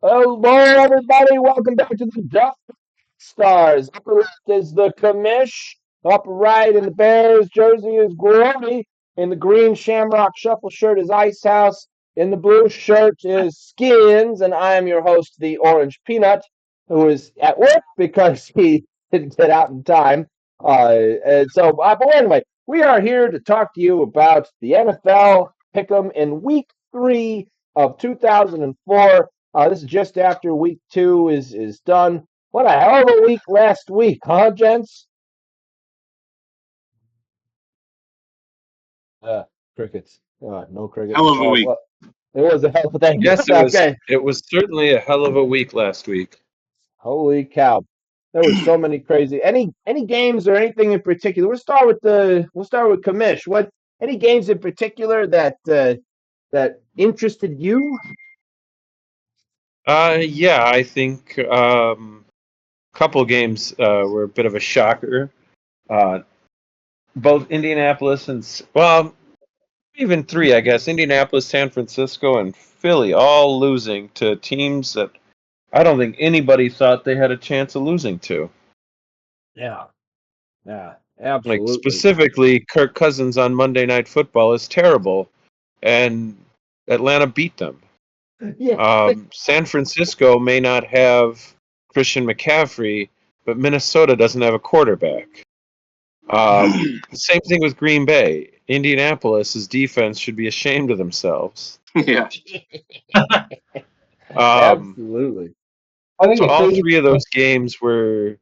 Hello, everybody. Welcome back to the Duff Stars. Upper left is the Commish. Upper right in the Bears jersey is Groady. In the green Shamrock Shuffle shirt is Icehouse. In the blue shirt is Skinns. And I am your host, the Orange Peanut, who is at work because he didn't get out in time. But anyway, we are here to talk to you about the NFL Pick'em in week 3 of 2004. This is just after week 2 is done. What a hell of a week last week, huh, gents? Uh, Crickets. No crickets. Hell of a week. Well, it was a hell of a thank you. Yes, it was. Okay. It was certainly a hell of a week last week. Holy cow. There were so many crazy any games or anything in particular. We'll start with Commish. What any games in particular that interested you? Yeah, I think a couple games were a bit of a shocker. Uh, both Indianapolis well, even three, I guess. Indianapolis, San Francisco, and Philly all losing to teams that I don't think anybody thought they had a chance of losing to. Yeah. Yeah, Like absolutely. specifically, Kirk Cousins on Monday Night Football is terrible, and Atlanta beat them. Yeah. San Francisco may not have Christian McCaffrey, but Minnesota doesn't have a quarterback. Same thing with Green Bay. Indianapolis's defense should be ashamed of themselves. Yeah. Um, Absolutely. I think so the all crazy. three of those games were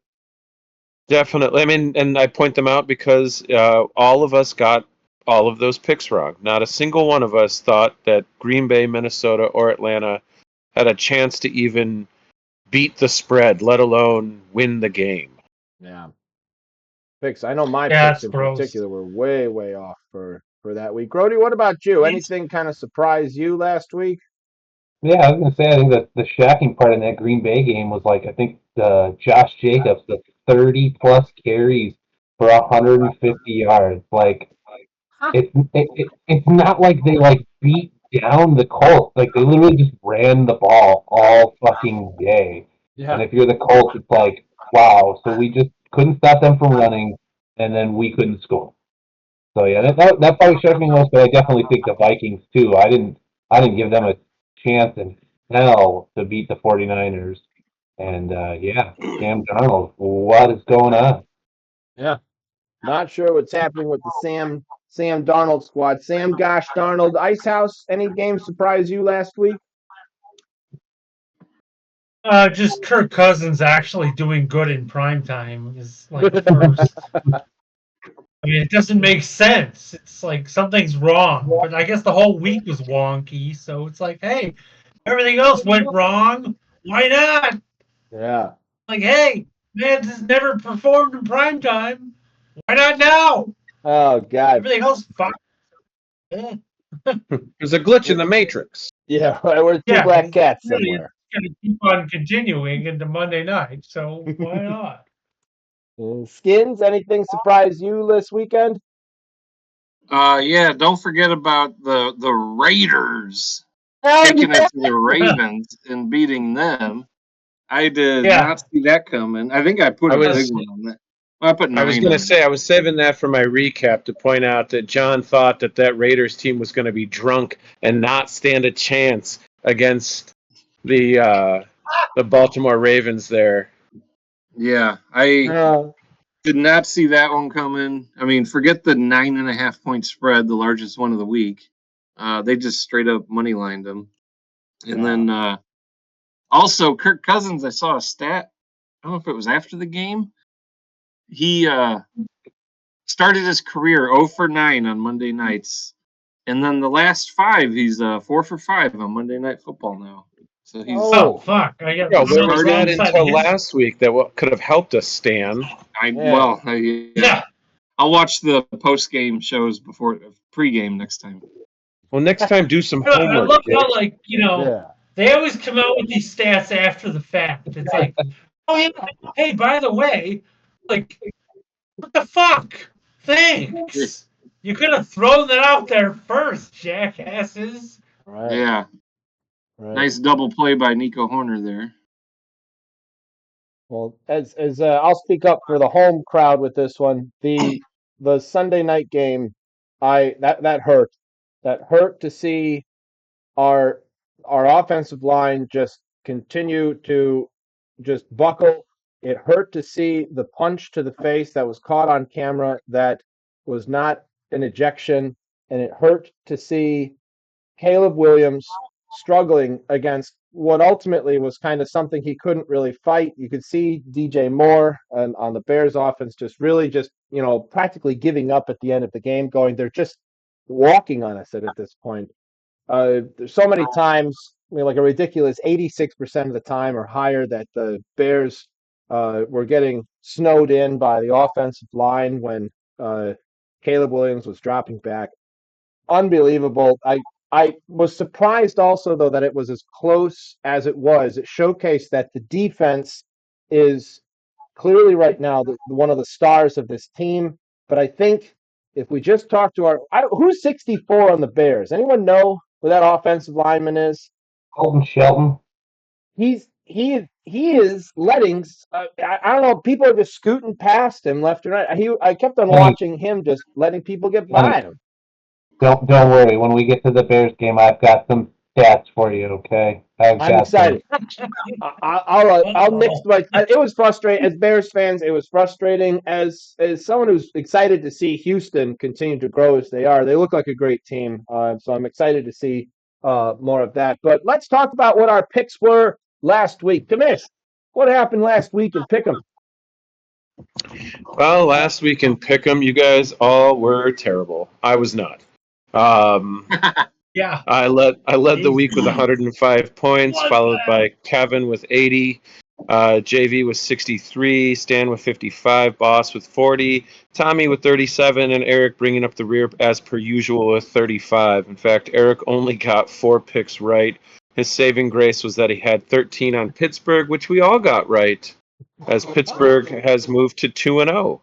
definitely. I mean, and I point them out because all of us got all of those picks wrong. Not a single one of us thought that Green Bay, Minnesota, or Atlanta had a chance to even beat the spread, let alone win the game. Yeah. Picks. I know my Yeah, picks it's in gross. particular were way off for that week. Grody, what about you? It's Anything kind of surprise you last week? Yeah, I was gonna say I think that the shocking part in that Green Bay game was like I think Josh Jacobs the 30 plus carries for 150 yards. Like it's not like they like beat down the Colts. Like they literally just ran the ball all fucking day. And Yeah. if you're the Colts, it's like wow. So we just couldn't stop them from running, and then we couldn't score. So yeah, that probably shocked me most, but I definitely think the Vikings too. I didn't give them a chance in hell to beat the 49ers. And yeah, Sam Darnold, what is going on? Yeah. Not sure what's happening with the Sam Darnold squad. Sam Gosh Darnold Icehouse. Any game surprise you last week? just Kirk Cousins actually doing good in prime time is like the first. I mean, it doesn't make sense. It's like something's wrong. But I guess the whole week was wonky. So it's like, hey, everything else went wrong. Why not? Yeah. Like, hey, man, has never performed in prime time. Why not now? Oh God. Everything else fine. Yeah, There's a glitch in the matrix. Yeah. We're two yeah, black it's cats really somewhere. going to keep on continuing into Monday night. So why not? Skins. Anything surprise you this weekend? Yeah, don't forget about the Raiders Oh taking yeah. it to the Ravens and beating them. I did Yeah, not see that coming. I think I put I a big was one on that. Well, I put I was 9 going to on say that. I was saving that for my recap to point out that John thought that Raiders team was going to be drunk and not stand a chance against the Baltimore Ravens there. Yeah, I Uh, did not see that one coming. I mean, forget the 9.5 point spread, the largest one of the week. They just straight up money lined them. And yeah. then also Kirk Cousins, I saw a stat. I don't know if it was after the game. He started his career 0 for 9 on Monday nights, and then the last 5, he's 4 for 5 on Monday Night Football now. So oh Oh. fuck! I got Yeah, I'm where on the was that wrong starting. side of until history. last week that could have helped us, Stan? Yeah. Yeah, I'll watch the post game shows before pre-game next time. Well, next time do some I homework, love Dick. how Yeah. they always come out with these stats after the fact. It's like, oh yeah, hey, by the way, like what the fuck? Thanks. You could have thrown that out there first, jackasses. Right. Yeah, Right. Nice double play by Nico Horner there. Well, as I'll speak up for the home crowd with this one. The Sunday night game, that hurt. That hurt to see our offensive line just continue to just buckle. It hurt to see the punch to the face that was caught on camera that was not an ejection, and it hurt to see Caleb Williams struggling against what ultimately was kind of something he couldn't really fight. You could see DJ Moore on the Bears offense just really just, practically giving up at the end of the game, going, they're just walking on us at this point. There's so many times, like a ridiculous 86% of the time or higher that the Bears were getting snowed in by the offensive line when Caleb Williams was dropping back. Unbelievable. I was surprised also, though, that it was as close as it was. It showcased that the defense is clearly right now one of the stars of this team. But I think if we just talk to who's 64 on the Bears? Anyone know who that offensive lineman is? Colton Shelton. He is letting. I don't know. People are just scooting past him left and right. I kept on watching him just letting people get by him. Don't worry. When we get to the Bears game, I've got some stats for you. Okay, I'm excited. I'll mix my. It was frustrating as Bears fans. It was frustrating as someone who's excited to see Houston continue to grow as they are. They look like a great team, so I'm excited to see more of that. But let's talk about what our picks were last week. Commish, what happened last week in Pick'em? Well, last week in Pick'em, you guys all were terrible. I was not. Yeah. I led the week with 105 points, followed by Kevin with 80, JV with 63, Stan with 55, Boss with 40, Tommy with 37, and Eric bringing up the rear as per usual with 35. In fact, Eric only got 4 picks right. His saving grace was that he had 13 on Pittsburgh, which we all got right, as Pittsburgh has moved to 2-0.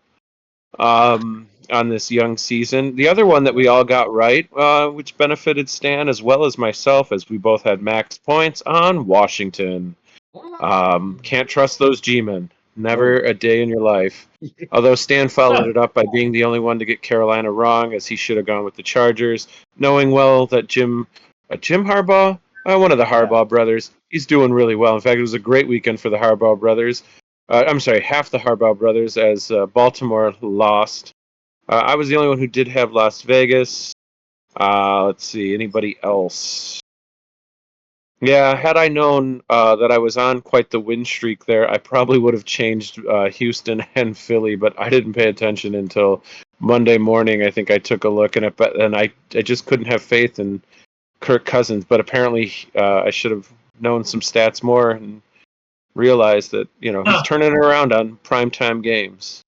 On this young season. The other one that we all got right, which benefited Stan as well as myself, as we both had max points on Washington. Can't trust those G-men. Never a day in your life. Although Stan followed it up by being the only one to get Carolina wrong, as he should have gone with the Chargers, knowing well that Jim Harbaugh, one of the Harbaugh brothers, he's doing really well. In fact, it was a great weekend for the Harbaugh brothers. I'm sorry, half the Harbaugh brothers, as Baltimore lost. I was the only one who did have Las Vegas. Let's see, anybody else? Yeah, had I known that I was on quite the win streak there, I probably would have changed Houston and Philly, but I didn't pay attention until Monday morning. I think I took a look at it, and I just couldn't have faith in Kirk Cousins. But apparently, I should have known some stats more and realized that he's turning it around on primetime games.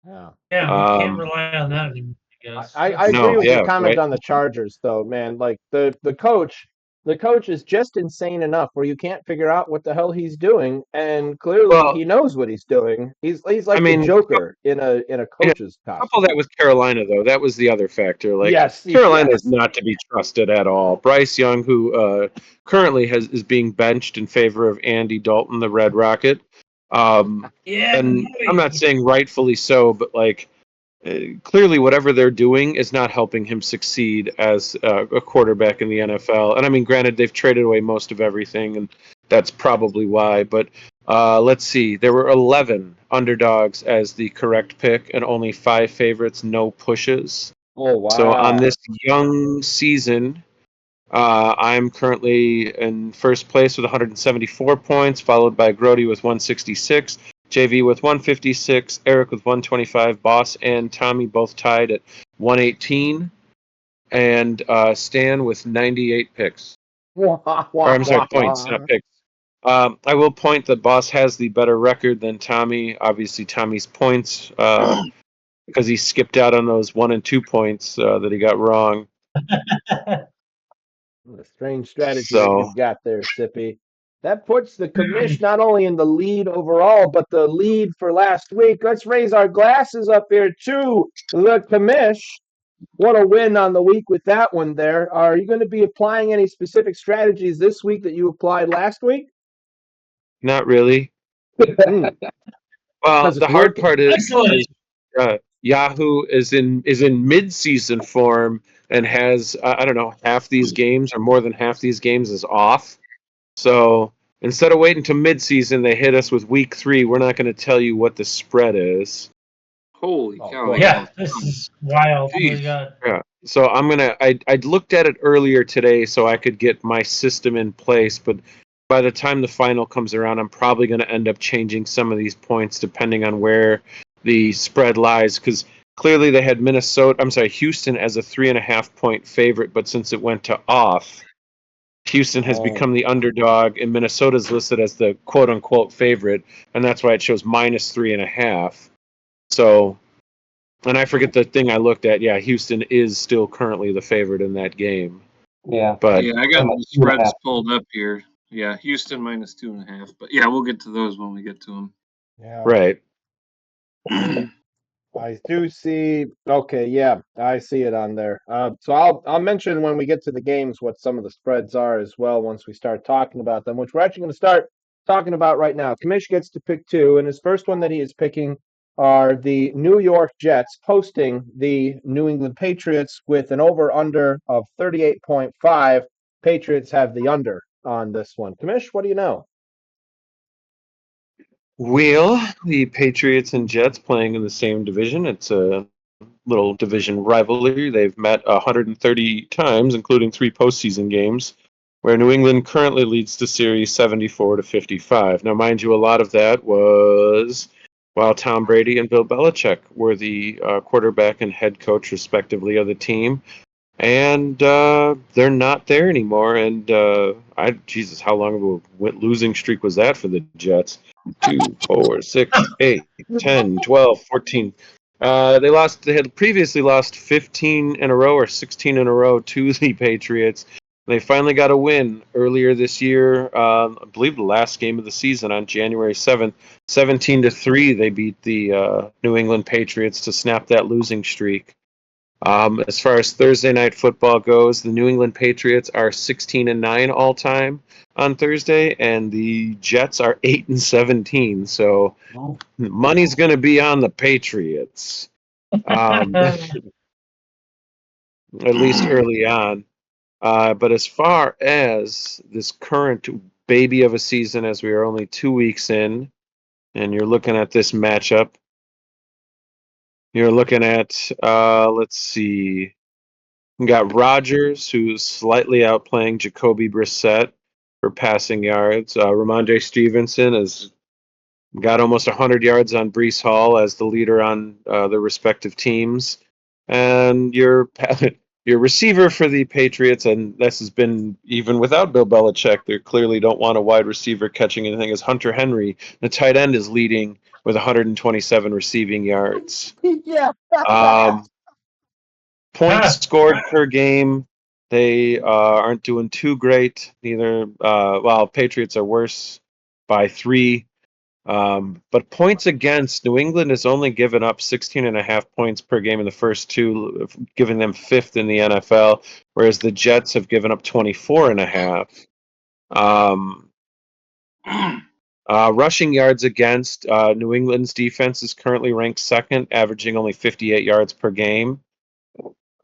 Yeah, we can't rely on that anymore. I agree with your comment on the Chargers, though, man. Like the coach is just insane enough where you can't figure out what the hell he's doing, and clearly he knows what he's doing. He's like the Joker in a coach's costume. Couple that with Carolina, though, that was the other factor. Like Carolina is not to be trusted at all. Bryce Young, who currently is being benched in favor of Andy Dalton, the Red Rocket. And I'm not saying rightfully so, but like clearly whatever they're doing is not helping him succeed as a quarterback in the NFL. And I mean, granted, they've traded away most of everything, and that's probably why. But let's see. There were 11 underdogs as the correct pick and only 5 favorites, no pushes. Oh, wow. So on this young season, I'm currently in first place with 174 points, followed by Groady with 166, JV with 156, Eric with 125, Boss and Tommy both tied at 118, and Stan with 98 picks. I'm sorry, points, not picks. I will point that Boss has the better record than Tommy. Obviously, Tommy's points, because he skipped out on those 1 and 2 points that he got wrong. What a strange strategy that you've got there, Sippy. That puts the Commish not only in the lead overall, but the lead for last week. Let's raise our glasses up here to the Commish. What a win on the week with that one there. Are you going to be applying any specific strategies this week that you applied last week? Not really. Hmm, Well, because the it's hard working. part is Excellent. Yahoo is in mid-season form and has I don't know, half these games or more than half these games is off. So instead of waiting until mid-season, they hit us with week 3. We're not going to tell you what the spread is. Holy Oh cow! boy. They got Yeah, all this done. is wild. What do Jeez. you got? Yeah. So I looked at it earlier today so I could get my system in place, but by the time the final comes around, I'm probably going to end up changing some of these points depending on where the spread lies. Because clearly they had Houston as a 3.5-point favorite, but since it went to off, Houston has become the underdog, and Minnesota's listed as the quote unquote favorite, and that's why it shows -3.5. So, and I forget the thing I looked at. Yeah, Houston is still currently the favorite in that game. Yeah. But Yeah, I got I'm at the 2.5. spreads pulled up here. Yeah, Houston -2.5. But yeah, we'll get to those when we get to Yeah. right. I do see. Okay, yeah, I see it on there. So I'll mention when we get to the games what some of the spreads are as well. Once we start talking about them, which we're actually going to start talking about right now. Commish gets to pick two, and his first one that he is picking are the New York Jets hosting the New England Patriots with an over/under of 38.5. Patriots have the under on this one. Commish, what do you know? Well, the Patriots and Jets playing in the same division. It's a little division rivalry. They've met 130 times, including 3 postseason games, where New England currently leads the series 74-55. Now, mind you, a lot of that was while Tom Brady and Bill Belichick were the quarterback and head coach, respectively, of the team. And they're not there anymore. And Jesus, how long of a losing streak was that for the Jets? 2, 4, 6, 8, 10, 12, 14. They lost. They had previously lost 15 in a row or 16 in a row to the Patriots. They finally got a win earlier this year. I believe the last game of the season on January 7th, 17-3. They beat the New England Patriots to snap that losing streak. As far as Thursday night football goes, the New England Patriots are 16-9 all time on Thursday, and the Jets are 8-17. So money's going to be on the Patriots, at least early on. But as far as this current baby of a season, as we are only 2 weeks in, and you're looking at this matchup, you're looking at let's see. We got Rodgers, who's slightly outplaying Jacoby Brissett for passing yards. Ramondre Stevenson has got almost 100 yards on Breece Hall as the leader on their respective teams. And your your receiver for the Patriots, and this has been even without Bill Belichick, they clearly don't want a wide receiver catching anything, is Hunter Henry. The tight end is leading with 127 receiving yards. Yeah. Um, Points Ah, scored per game, they aren't doing too great. Neither, Patriots are worse by 3. But points against, New England has only given up 16.5 points per game in the first 2, giving them 5th in the NFL, whereas the Jets have given up 24.5. Um, them. Rushing yards against, New England's defense is currently ranked 2nd, averaging only 58 yards per game.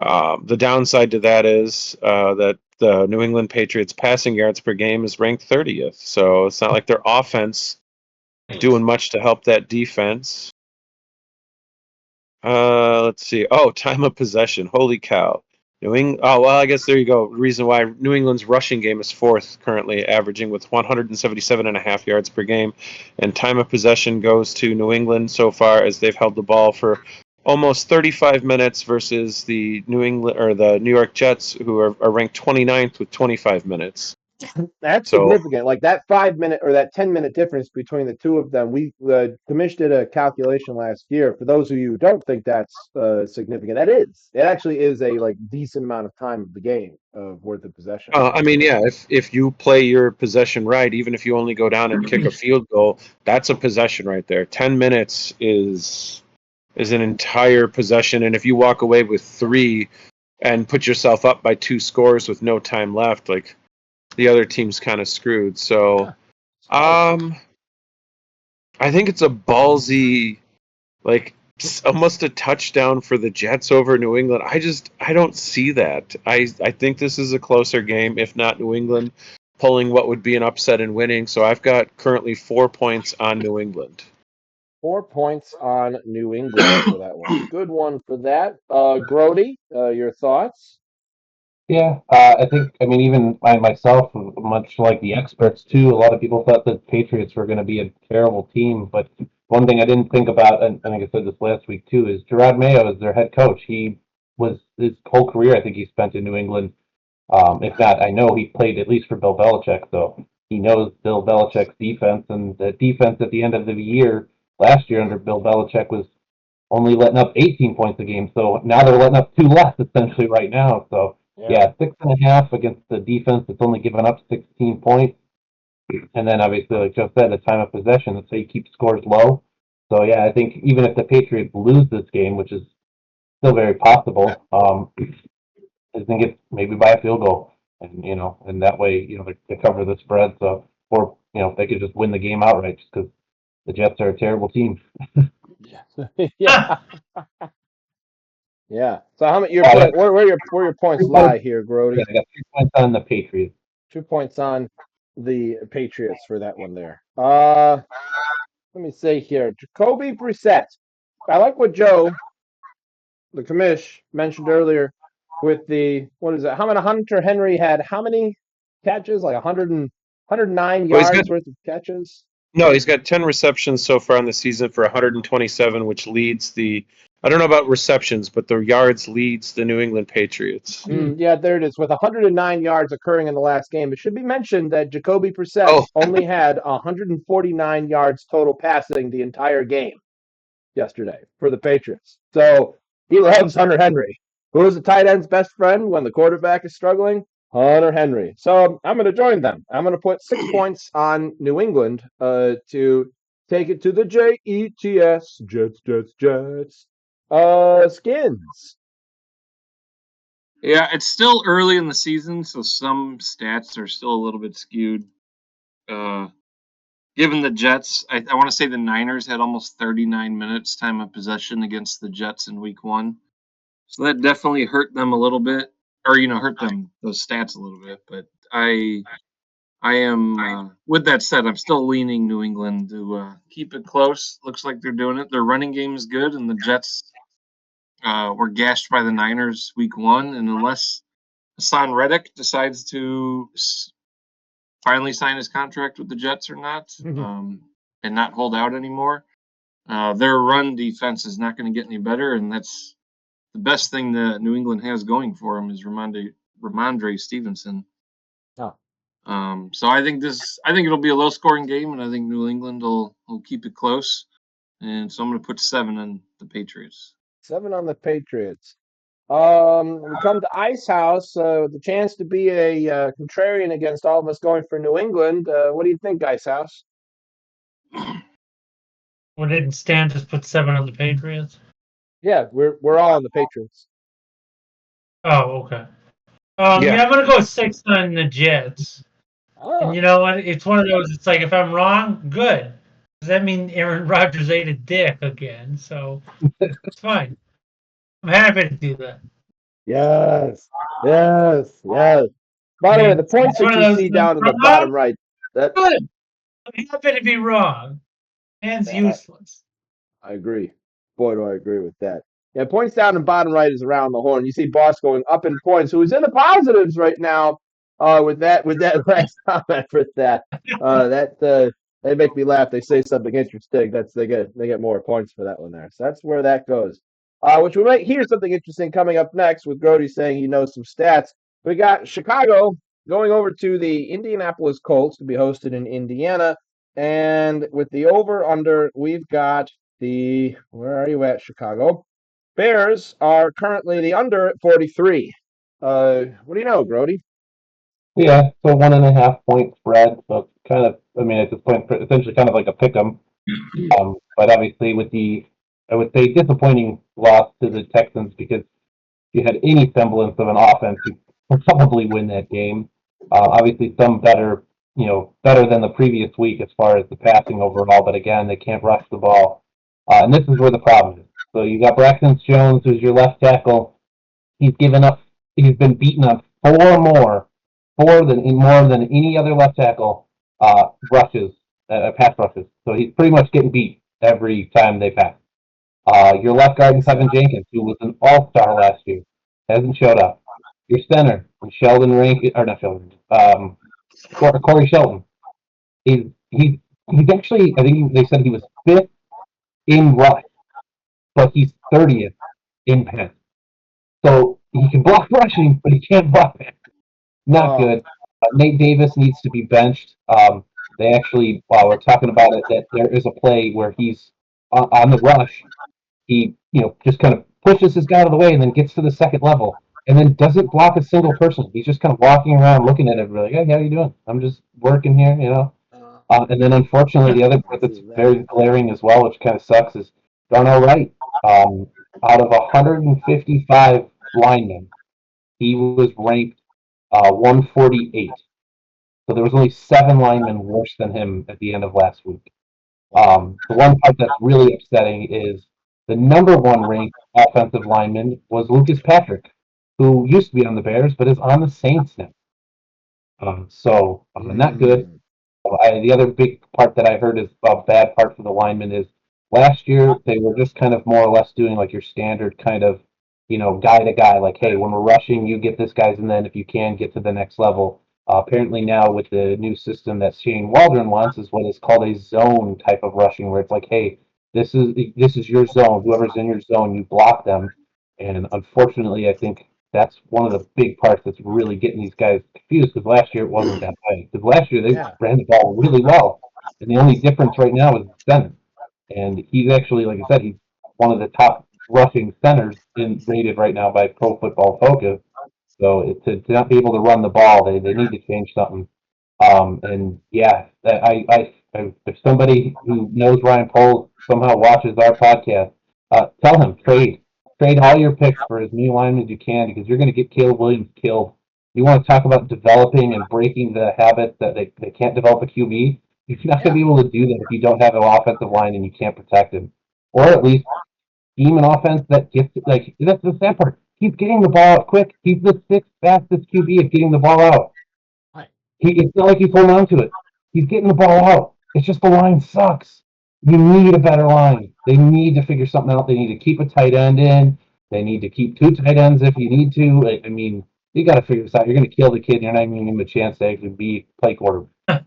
The downside to that is that the New England Patriots passing yards per game is ranked 30th. So it's not like their offense doing much to help that defense. Let's see. Oh, time of possession. Holy cow. Oh, well, I guess there you go. Reason why New England's rushing game is 4th currently, averaging with 177.5 yards per game. And time of possession goes to New England so far as they've held the ball for almost 35 minutes versus the New York Jets, who are ranked 29th with 25 minutes. That's So, significant. Like that 5 minute or that 10 minute difference between the two of them. We Commish did a calculation last year. For those of you who don't think that's significant, that is. It actually is a like decent amount of time of the game of worth of possession. I mean, yeah, if you play your possession right, even if you only go down and kick a field goal, that's a possession right there. 10 minutes is is an entire possession, and if you walk away with 3 and put yourself up by 2 scores with no time left, like the other team's kind of screwed. So, I think it's a ballsy, like almost a touchdown for the Jets over New England. I don't see that. I think this is a closer game, if not New England pulling what would be an upset and winning. So I've got currently 4 points on New England. 4 points on New England for that one. Good one for that. Groady, your thoughts? Yeah, I think, I mean, even myself, much like the experts too, a lot of people thought that Patriots were going to be a terrible team. But one thing I didn't think about, and I think I said this last week too, is Gerard Mayo is their head coach. He was his whole career, I think he spent in New England. If not, I know he played at least for Bill Belichick, so he knows Bill Belichick's defense. And the defense at the end of the year, last year under Bill Belichick, was only letting up 18 points a game. So now they're letting up 2 less essentially right now. So yeah, 6.5 against the defense that's only given up 16 points. And then obviously, like Joe said, the time of possession, that's how you keep scores low. So yeah, I think even if the Patriots lose this game, which is still very possible, I think it's maybe by a field goal, and and that way, they cover the spread. So, or they could just win the game outright, just because the Jets are a terrible team. Yeah. Yeah. So how many where your points lie here, Groady? Yeah, I got 3 points on the Patriots. 2 points on the Patriots for that one there. Let me see here. Jacoby Brissett. I like what Joe, the commish, mentioned earlier with the, what is it? How many Hunter Henry had how many catches? Like 109 yards worth of catches? No, he's got 10 receptions so far in the season for 127, which leads the, I don't know about receptions, but the yards leads the New England Patriots. Yeah, there it is. With 109 yards occurring in the last game. It should be mentioned that Jacoby Brissett only had 149 yards total passing the entire game yesterday for the Patriots. So he loves Hunter Henry. Who is the tight end's best friend when the quarterback is struggling? Hunter Henry. So I'm going to join them. I'm going to put 6 points on New England to take it to the Jets. Jets. Skinnnns. Yeah, it's still early in the season, so some stats are still a little bit skewed. Given the Jets, I want to say the Niners had almost 39 minutes time of possession against the Jets in Week 1. So that definitely hurt them a little bit, or hurt them those stats a little bit. But I am with that said, I'm still leaning New England to keep it close. Looks like they're doing it. Their running game is good, and the Jets were gashed by the Niners Week 1, and unless Hassan Reddick decides to finally sign his contract with the Jets or not, and not hold out anymore, their run defense is not going to get any better, and that's the best thing that New England has going for them is Ramondre Stevenson. Oh. So I think it'll be a low scoring game, and I think New England will keep it close. And so I'm going to put 7 on the Patriots. 7 on the Patriots. We come to Icehouse, the chance to be a contrarian against all of us going for New England. What do you think, Icehouse? Well, didn't Stan just put 7 on the Patriots? Yeah, we're all on the Patriots. Oh, okay. Yeah, I'm gonna go 6 on the Jets. Oh. And you know what? It's one of those. It's like if I'm wrong, good. Does that mean Aaron Rodgers ate a dick again? So it's fine. I'm happy to do that. Yes. By the way, the points that you see down in the bottom right. Good. I'm happy to be wrong. Man's useless. I agree. Boy, do I agree with that. Yeah, points down in bottom right is around the horn. You see Boss going up in points, who is in the positives right now. With that last comment for that. They make me laugh. They say something interesting. They get more points for that one there. So that's where that goes. Which we might hear something interesting coming up next with Groady saying he knows some stats. We got Chicago going over to the Indianapolis Colts to be hosted in Indiana. And with the over-under, we've got where are you at, Chicago? Bears are currently the under at 43. What do you know, Groady? Yeah, so 1.5 point spread. So kind of, at this point, essentially kind of like a pick 'em. But obviously with the I would say, disappointing loss to the Texans because if you had any semblance of an offense, you would probably win that game. Obviously, some better, better than the previous week as far as the passing overall, but again, they can't rush the ball. And this is where the problem is. So you got Braxton Jones, who's your left tackle. He's given up. He's been beaten on more than any other left tackle rushes, pass rushes. So he's pretty much getting beat every time they pass. Your left guard is Kevin Jenkins, who was an all-star last year, hasn't showed up. Your center, Sheldon Rank, or not Sheldon, Corey Shelton. He's actually, I think they said he was fifth in rush, but he's 30th in pass. So he can block rushing, but he can't block pass. Not good. Nate Davis needs to be benched. They actually, while we're talking about it, that there is a play where he's on the rush. He, just kind of pushes his guy out of the way and then gets to the second level and then doesn't block a single person. He's just kind of walking around looking at everybody like, hey, how you doing? I'm just working here, and then unfortunately, the other part that's very glaring as well, which kind of sucks, is Darnell Wright. Out of 155 linemen, he was ranked 148. So there was only 7 linemen worse than him at the end of last week. The one part that's really upsetting is the number 1 ranked offensive lineman was Lucas Patrick, who used to be on the Bears but is on the Saints now. Not good. The other big part that I heard is a bad part for the linemen is last year they were just kind of more or less doing like your standard kind of, guy to guy, like, hey, when we're rushing, you get this guy's, and then if you can get to the next level. Apparently now with the new system that Shane Waldron wants is what is called a zone type of rushing, where it's like, hey, this is your zone. Whoever's in your zone, you block them. And unfortunately, I think that's one of the big parts that's really getting these guys confused because last year it wasn't that way. Because last year they ran the ball really well, and the only difference right now is the center. And he's actually, like I said, he's one of the top rushing centers rated right now by Pro Football Focus. So to not be able to run the ball, they need to change something. And yeah, if somebody who knows Ryan Poles somehow watches our podcast, tell him trade all your picks for as many linemen as you can because you're going to get Caleb Williams killed. You want to talk about developing and breaking the habit that they can't develop a QB? You're not going to be able to do that if you don't have an offensive line and you can't protect him, or at least scheme an offense that gets like that's the sad part. He's getting the ball out quick. He's the 6th fastest QB at getting the ball out. It's not like he's holding on to it. He's getting the ball out. It's just the line sucks. You need a better line. They need to figure something out. They need to keep a tight end in. They need to keep 2 tight ends if you need to. I mean, you got to figure this out. You're going to kill the kid. You're not even giving him a chance to actually play quarterback.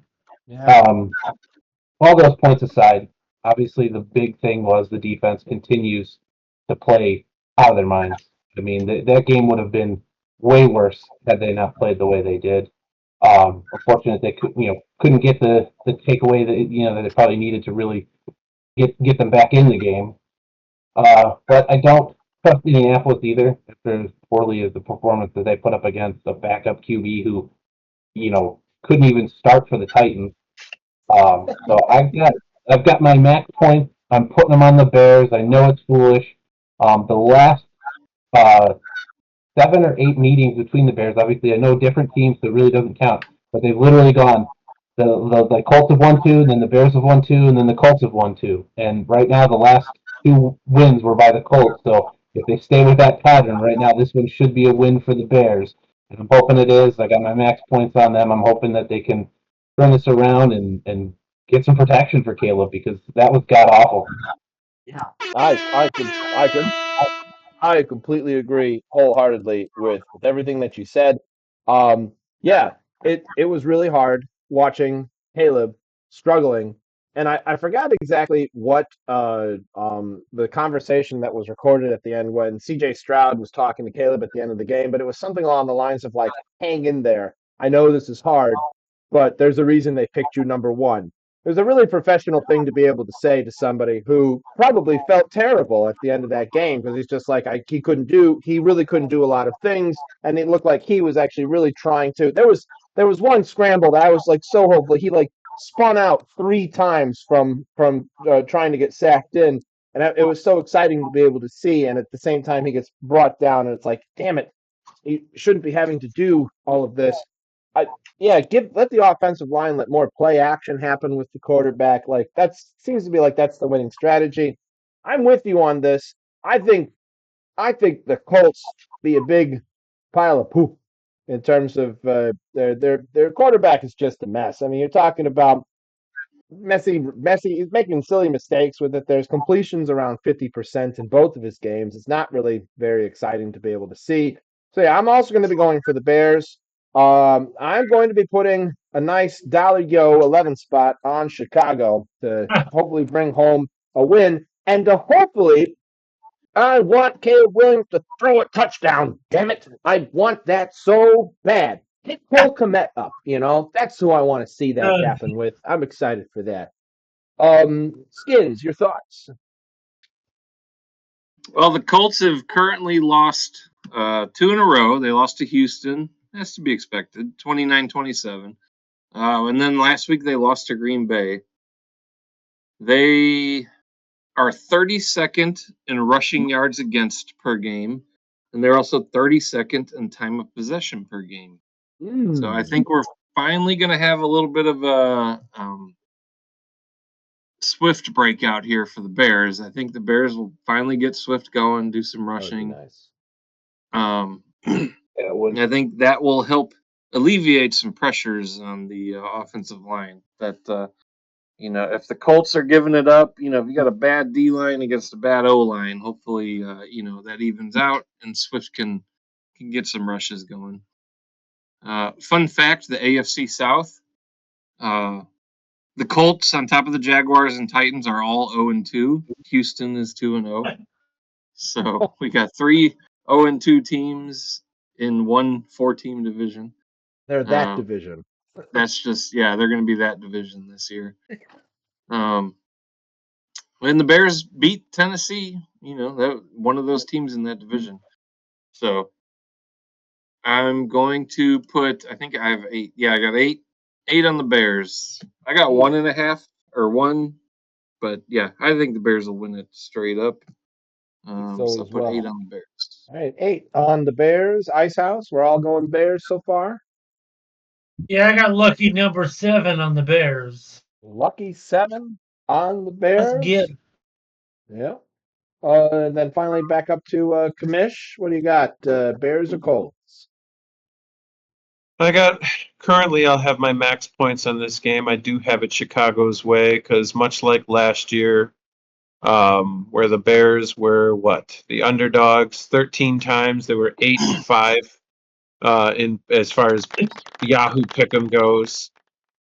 All those points aside, obviously the big thing was the defense continues to play out of their minds. I mean, that game would have been way worse had they not played the way they did. Unfortunate they couldn't get the takeaway that that they probably needed to really get them back in the game. But I don't trust Indianapolis either after as poorly as the performance that they put up against a backup QB who couldn't even start for the Titans. So I've got my max points. I'm putting them on the Bears. I know it's foolish. The last 7 or 8 meetings between the Bears. Obviously, I know different teams, so it really doesn't count. But they've literally gone. The Colts have won 2, and then the Bears have won 2, and then the Colts have won 2. And right now, the last 2 wins were by the Colts. So if they stay with that pattern, right now this one should be a win for the Bears. And I'm hoping it is. I got my max points on them. I'm hoping that they can turn this around and get some protection for Caleb because that was god awful. Yeah, I completely agree wholeheartedly with everything that you said. Yeah, it was really hard watching Caleb struggling, and I forgot exactly what the conversation that was recorded at the end when C.J. Stroud was talking to Caleb at the end of the game, but it was something along the lines of like, "Hang in there. I know this is hard, but there's a reason they picked you number 1." It was a really professional thing to be able to say to somebody who probably felt terrible at the end of that game because he's just like he really couldn't do a lot of things, and it looked like he was actually really trying to. There was one scramble that I was like so hopeful he like spun out 3 times from trying to get sacked in, And it was so exciting to be able to see. And at the same time, he gets brought down, and it's like, damn it, he shouldn't be having to do all of this. Let the offensive line let more play action happen with the quarterback. Like that seems to be like that's the winning strategy. I'm with you on this. I think the Colts be a big pile of poop in terms of their quarterback is just a mess. I mean, you're talking about messy. He's making silly mistakes with it. There's completions around 50% in both of his games. It's not really very exciting to be able to see. So yeah, I'm also going to be going for the Bears. I'm going to be putting a nice dollar yo 11 spot on Chicago to hopefully bring home a win, and to hopefully I want Caleb Williams to throw a touchdown. Damn it. I want that so bad. Hit Cole Kmet up, That's who I want to see that happen with. I'm excited for that. Skinns, your thoughts? Well, the Colts have currently lost 2 in a row. They lost to Houston. That's to be expected, 29-27. And then last week they lost to Green Bay. They are 32nd in rushing yards against per game, and they're also 32nd in time of possession per game. So I think we're finally going to have a little bit of a Swift breakout here for the Bears. I think the Bears will finally get Swift going, do some rushing. That would be nice. I think that will help alleviate some pressures on the offensive line. That if the Colts are giving it up, if you got a bad D line against a bad O line, hopefully that evens out and Swift can get some rushes going. Fun fact: the AFC South. The Colts, on top of the Jaguars and Titans, are all 0-2. Houston is 2-0. So we got 3 0-2 teams in one 4-team division. They're that division. That's just, they're going to be that division this year. When the Bears beat Tennessee, one of those teams in that division. So I'm going to put, I think I have 8. Yeah, I got 8 on the Bears. I got 1.5 or 1. But yeah, I think the Bears will win it straight up. So I'll put 8 on the Bears. All right, 8 on the Bears. Icehouse, we're all going Bears so far. Yeah, I got lucky number 7 on the Bears. Lucky 7 on the Bears. That's good. Yeah. And then finally back up to Commish. What do you got? Bears or Colts? Currently I'll have my max points on this game. I do have it Chicago's way because much like last year, where the Bears were the underdogs 13 times, they were 8-5 in as far as Yahoo Pick'em goes.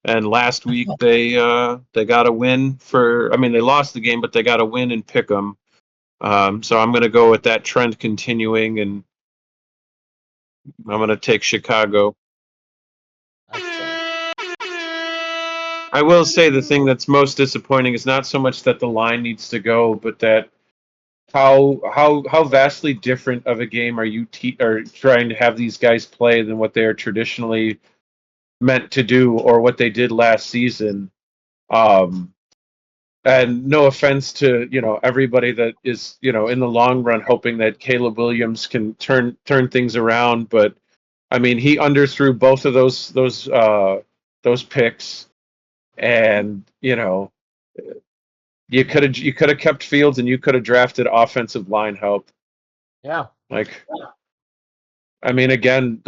And last week they got a win they lost the game, but they got a win in Pick'em. So I'm going to go with that trend continuing, and I'm going to take Chicago. I will say the thing that's most disappointing is not so much that the line needs to go, but that how vastly different of a game are you trying to have these guys play than what they are traditionally meant to do or what they did last season. And no offense to everybody that is in the long run hoping that Caleb Williams can turn things around, but I mean he underthrew both of those picks, and you could have kept Fields and you could have drafted offensive line help. Yeah. I mean, again,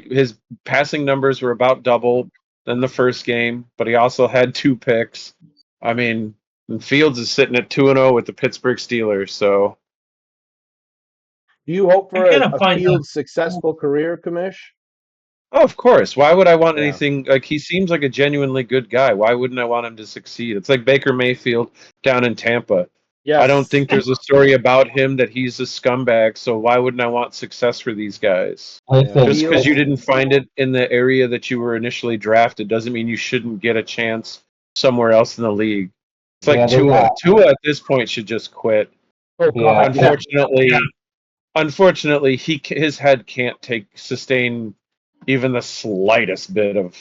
his passing numbers were about double than the first game, but he also had 2 picks. I mean, and Fields is sitting at 2-0 with the Pittsburgh Steelers. So, do you hope for a Fields successful career, Commish? Oh, of course. Why would I want anything? He seems like a genuinely good guy. Why wouldn't I want him to succeed? It's like Baker Mayfield down in Tampa. Yes. I don't think there's a story about him that he's a scumbag, so why wouldn't I want success for these guys? Just because you didn't find it in the area that you were initially drafted doesn't mean you shouldn't get a chance somewhere else in the league. It's like Tua. Tua at this point should just quit. Unfortunately, his head can't sustain even the slightest bit of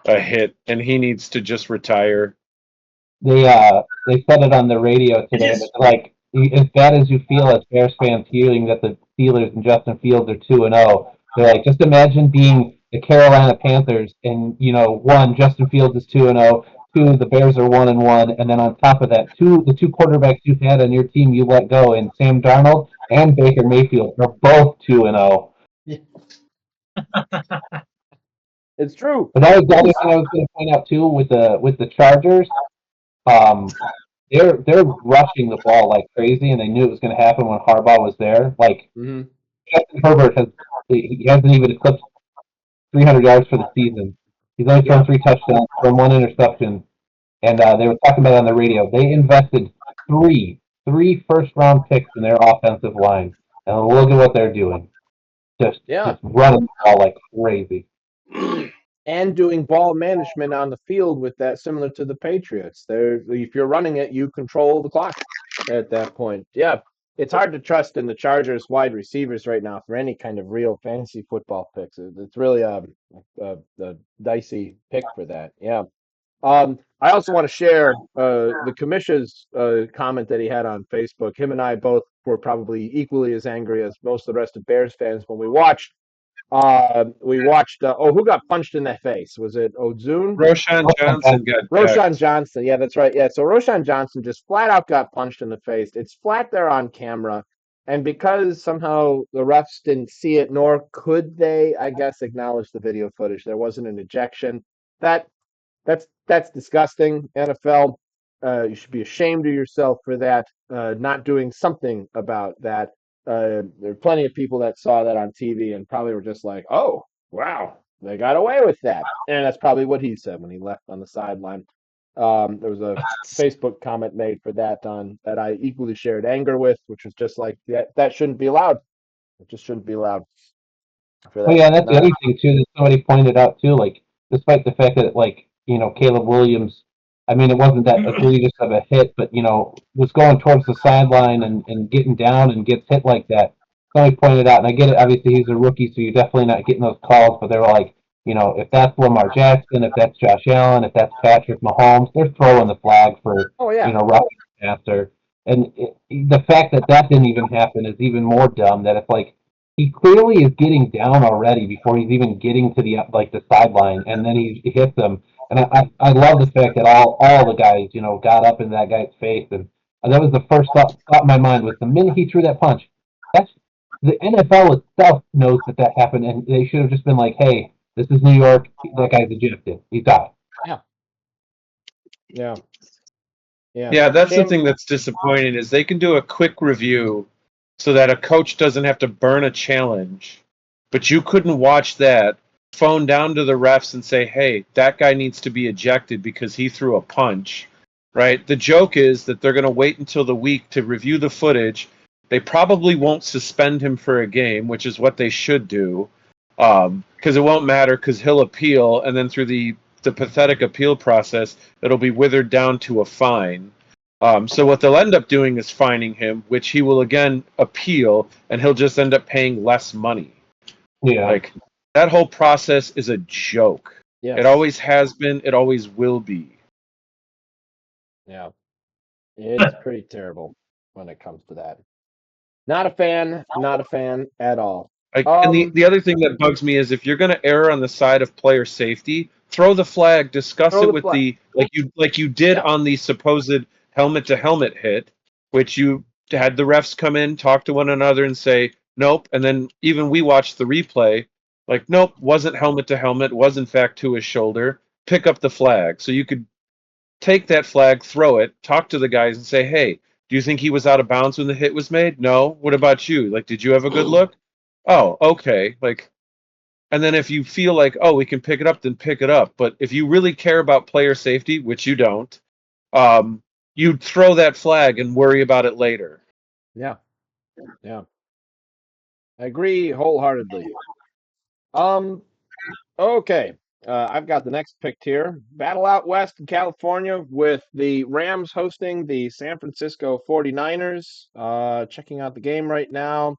a hit, and he needs to just retire. They said it on the radio today. Like as bad as you feel as Bears fans hearing that the Steelers and Justin Fields are 2-0, they're like, just imagine being the Carolina Panthers and one, Justin Fields is 2-0, two, the Bears are 1-1, and then on top of that, the two quarterbacks you had on your team you let go, and Sam Darnold and Baker Mayfield are both 2-0. It's true. But that was the other thing I was going to point out too with the Chargers. Um, they're rushing the ball like crazy, and they knew it was going to happen when Harbaugh was there. Like Mm-hmm. Justin Herbert he hasn't even eclipsed 300 yards for the season. He's only thrown 3 touchdowns from 1 interception, and they were talking about it on the radio. They invested three first round picks in their offensive line, and look at what they're doing. Just running the ball like crazy. And doing ball management on the field with that, similar to the Patriots. If you're running it, you control the clock at that point. Yeah, it's hard to trust in the Chargers wide receivers right now for any kind of real fantasy football picks. It's really a dicey pick for that. Yeah. I also want to share the Commish's comment that he had on Facebook. Him and I both were probably equally as angry as most of the rest of Bears fans when we watched. Who got punched in the face? Was it Ozune? Roshan Johnson got Roshan decked. Johnson. Yeah, that's right. Yeah, so Roshan Johnson just flat out got punched in the face. It's flat there on camera. And because somehow the refs didn't see it, nor could they, I guess, acknowledge the video footage, there wasn't an ejection. That's disgusting, NFL. You should be ashamed of yourself for that, not doing something about that. There are plenty of people that saw that on TV and probably were just like, "Oh, wow, they got away with that." And that's probably what he said when he left on the sideline. There was a Facebook comment made for that that I equally shared anger with, which was just like that shouldn't be allowed. It just shouldn't be allowed. For that. Oh yeah, that's the other thing too that somebody pointed out too. Like, despite the fact that Caleb Williams, I mean, it wasn't that egregious of a hit, but was going towards the sideline and getting down and gets hit like that. Somebody pointed out, and I get it. Obviously, he's a rookie, so you're definitely not getting those calls. But they were like, if that's Lamar Jackson, if that's Josh Allen, if that's Patrick Mahomes, they're throwing the flag for roughing the passer. And the fact that that didn't even happen is even more dumb. That it's like he clearly is getting down already before he's even getting to the sideline, and then he hits them. And I love the fact that all the guys got up in that guy's face, and that was the first thought in my mind was the minute he threw that punch. That's the NFL itself knows that happened, and they should have just been like, "Hey, this is New York. That guy's ejected. He's out." Yeah. Yeah, that's the thing that's disappointing is they can do a quick review so that a coach doesn't have to burn a challenge. But you couldn't watch that, phone down to the refs and say, hey, that guy needs to be ejected because he threw a punch, right? The joke is that they're going to wait until the week to review the footage. They probably won't suspend him for a game, which is what they should do, because it won't matter because he'll appeal, and then through the pathetic appeal process, it'll be withered down to a fine. So what they'll end up doing is fining him, which he will again appeal, and he'll just end up paying less money. Yeah. Like, that whole process is a joke. Yes. It always has been. It always will be. Yeah. It's pretty terrible when it comes to that. Not a fan at all. And the other thing that bugs me is if you're going to err on the side of player safety, throw the flag, discuss it with like you did on the supposed helmet to helmet hit, which you had the refs come in, talk to one another, and say nope. And then even we watched the replay, like nope, wasn't helmet to helmet, was in fact to his shoulder. Pick up the flag, so you could take that flag, throw it, talk to the guys, and say, hey, do you think he was out of bounds when the hit was made? No. What about you? Like, did you have a good look? Oh, okay. Like, and then if you feel like, oh, we can pick it up, then pick it up. But if you really care about player safety, which you don't, you'd throw that flag and worry about it later. Yeah. I agree wholeheartedly. Okay. I've got the next pick here. Battle out west in California with the Rams hosting the San Francisco 49ers. Checking out the game right now.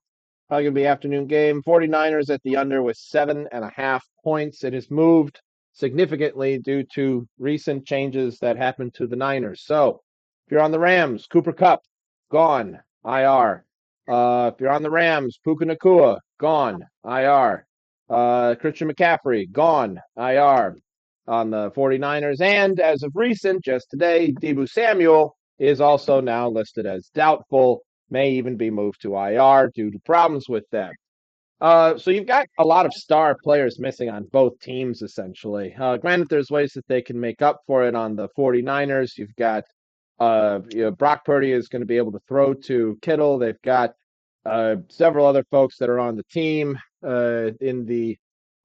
Probably going to be afternoon game. 49ers at the under with 7.5 points. It has moved significantly due to recent changes that happened to the Niners. So if you're on the Rams, Cooper Kupp, gone, IR. If you're on the Rams, Puka Nacua, gone, IR. Christian McCaffrey, gone, IR. On the 49ers, and as of recent, just today, Deebo Samuel is also now listed as doubtful, may even be moved to IR due to problems with that. So you've got a lot of star players missing on both teams, essentially. Granted, there's ways that they can make up for it on the 49ers. You've got Brock Purdy is going to be able to throw to Kittle. They've got several other folks that are on the team. In the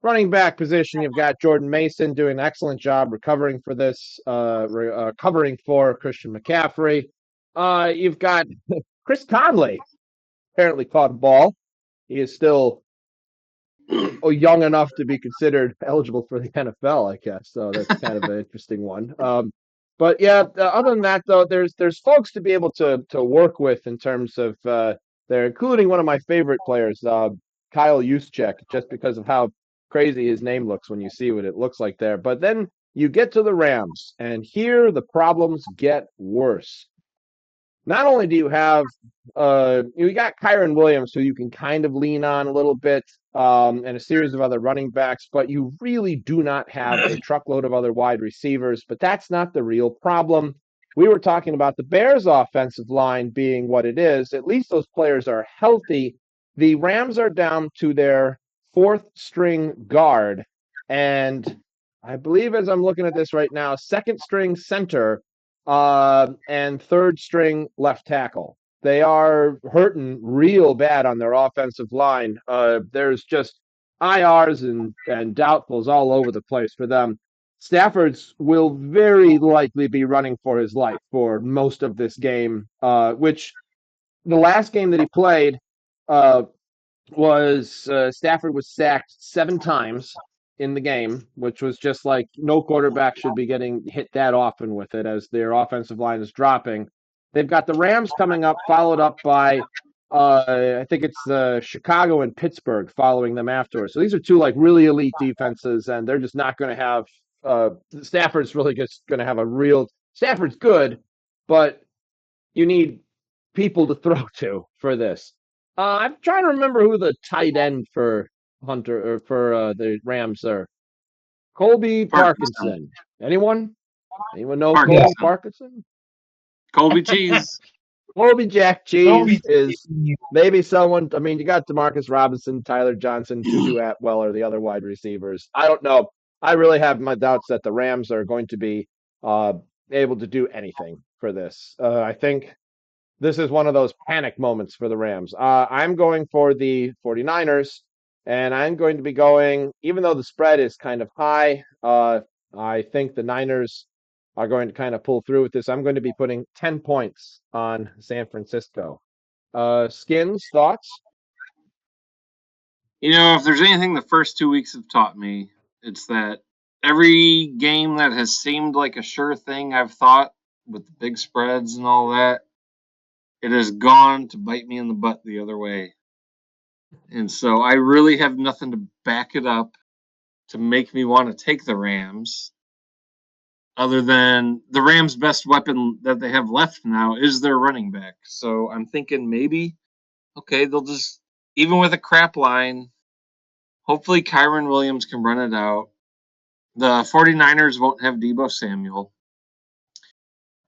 running back position, you've got Jordan Mason doing an excellent job recovering for this, covering for Christian McCaffrey. You've got Chris Conley apparently caught a ball. He is still young enough to be considered eligible for the NFL, I guess. So that's kind of an interesting one. But yeah, other than that, though, there's folks to be able to work with in terms of they're including one of my favorite players, Kyle Juszczyk, just because of how crazy his name looks when you see what it looks like there. But then you get to the Rams, and here the problems get worse. Not only do you have you got Kyron Williams, who you can kind of lean on a little bit, and a series of other running backs, but you really do not have a truckload of other wide receivers. But that's not the real problem. We were talking about the Bears' offensive line being what it is. At least those players are healthy. The Rams are down to their fourth string guard, and I believe, as I'm looking at this right now, second string center and third string left tackle. They are hurting real bad on their offensive line. There's just IRs and doubtfuls all over the place for them. Stafford's will very likely be running for his life for most of this game, which the last game that he played was Stafford was sacked 7 times in the game, which was just like no quarterback should be getting hit that often with it as their offensive line is dropping. They've got the Rams coming up, followed up by I think it's Chicago and Pittsburgh following them afterwards. So these are two like really elite defenses, and they're just not going to have Stafford's really just going to have a real Stafford's good, but you need people to throw to for this. I'm trying to remember who the tight end for Hunter or for the Rams are. Colby Parkinson. Anyone? Anyone know Parkinson. Colby Parkinson? Colby Cheese. Colby Jack Cheese Colby is Cheese. maybe someone. I mean, you got Demarcus Robinson, Tyler Johnson, Tutu Atwell are the other wide receivers. I don't know. I really have my doubts that the Rams are going to be able to do anything for this. I think this is one of those panic moments for the Rams. I'm going for the 49ers, and I'm going to be going, even though the spread is kind of high, I think the Niners are going to kind of pull through with this. I'm going to be putting 10 points on San Francisco. Skinnnns, thoughts? You know, if there's anything the first 2 weeks have taught me, it's that every game that has seemed like a sure thing I've thought with the big spreads and all that, it has gone to bite me in the butt the other way. And so I really have nothing to back it up to make me want to take the Rams, other than the Rams' best weapon that they have left now is their running back. So I'm thinking maybe, okay, they'll just, even with a crap line, hopefully Kyron Williams can run it out. The 49ers won't have Deebo Samuel.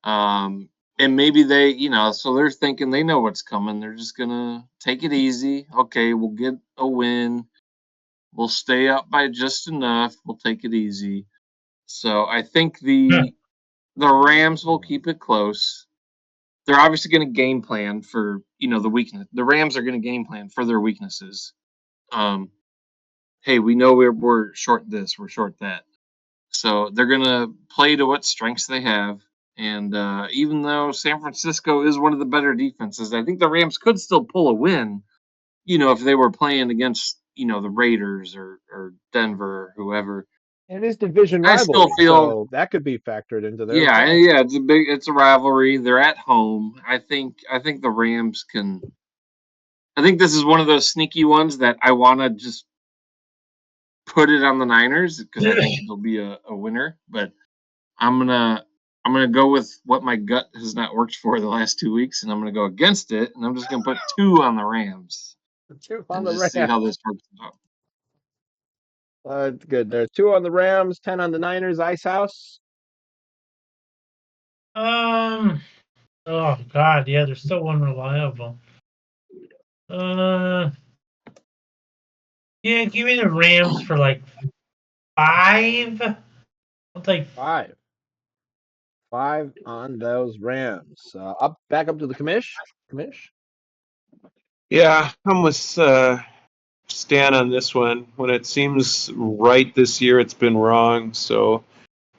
And maybe they, so they're thinking they know what's coming. They're just going to take it easy. Okay, we'll get a win. We'll stay up by just enough. We'll take it easy. So I think the Rams will keep it close. They're obviously going to game plan for, the weakness. The Rams are going to game plan for their weaknesses. Hey, we know we're short this, we're short that. So they're going to play to what strengths they have. And even though San Francisco is one of the better defenses, I think the Rams could still pull a win, if they were playing against, the Raiders or Denver or whoever. It is division I still rivalry, feel, so that could be factored into there. yeah, As well. yeah, it's a rivalry. They're at home. I think the Rams can. I think this is one of those sneaky ones that I want to just put it on the Niners because I think it'll be a winner. But I'm gonna I'm going to go with what my gut has not worked for the last 2 weeks, and I'm going to go against it, and I'm just going to put 2 on the Rams. 2 on And the just see Rams. how this works out. Good. There's 2 on the Rams, 10 on the Niners. Icehouse. Oh God, yeah, they're so unreliable. Yeah, give me the Rams for like 5. I'll take 5. 5 on those Rams. Back up to the Commish. Commish. Yeah, I'm with Stan on this one. When it seems right this year, it's been wrong. So,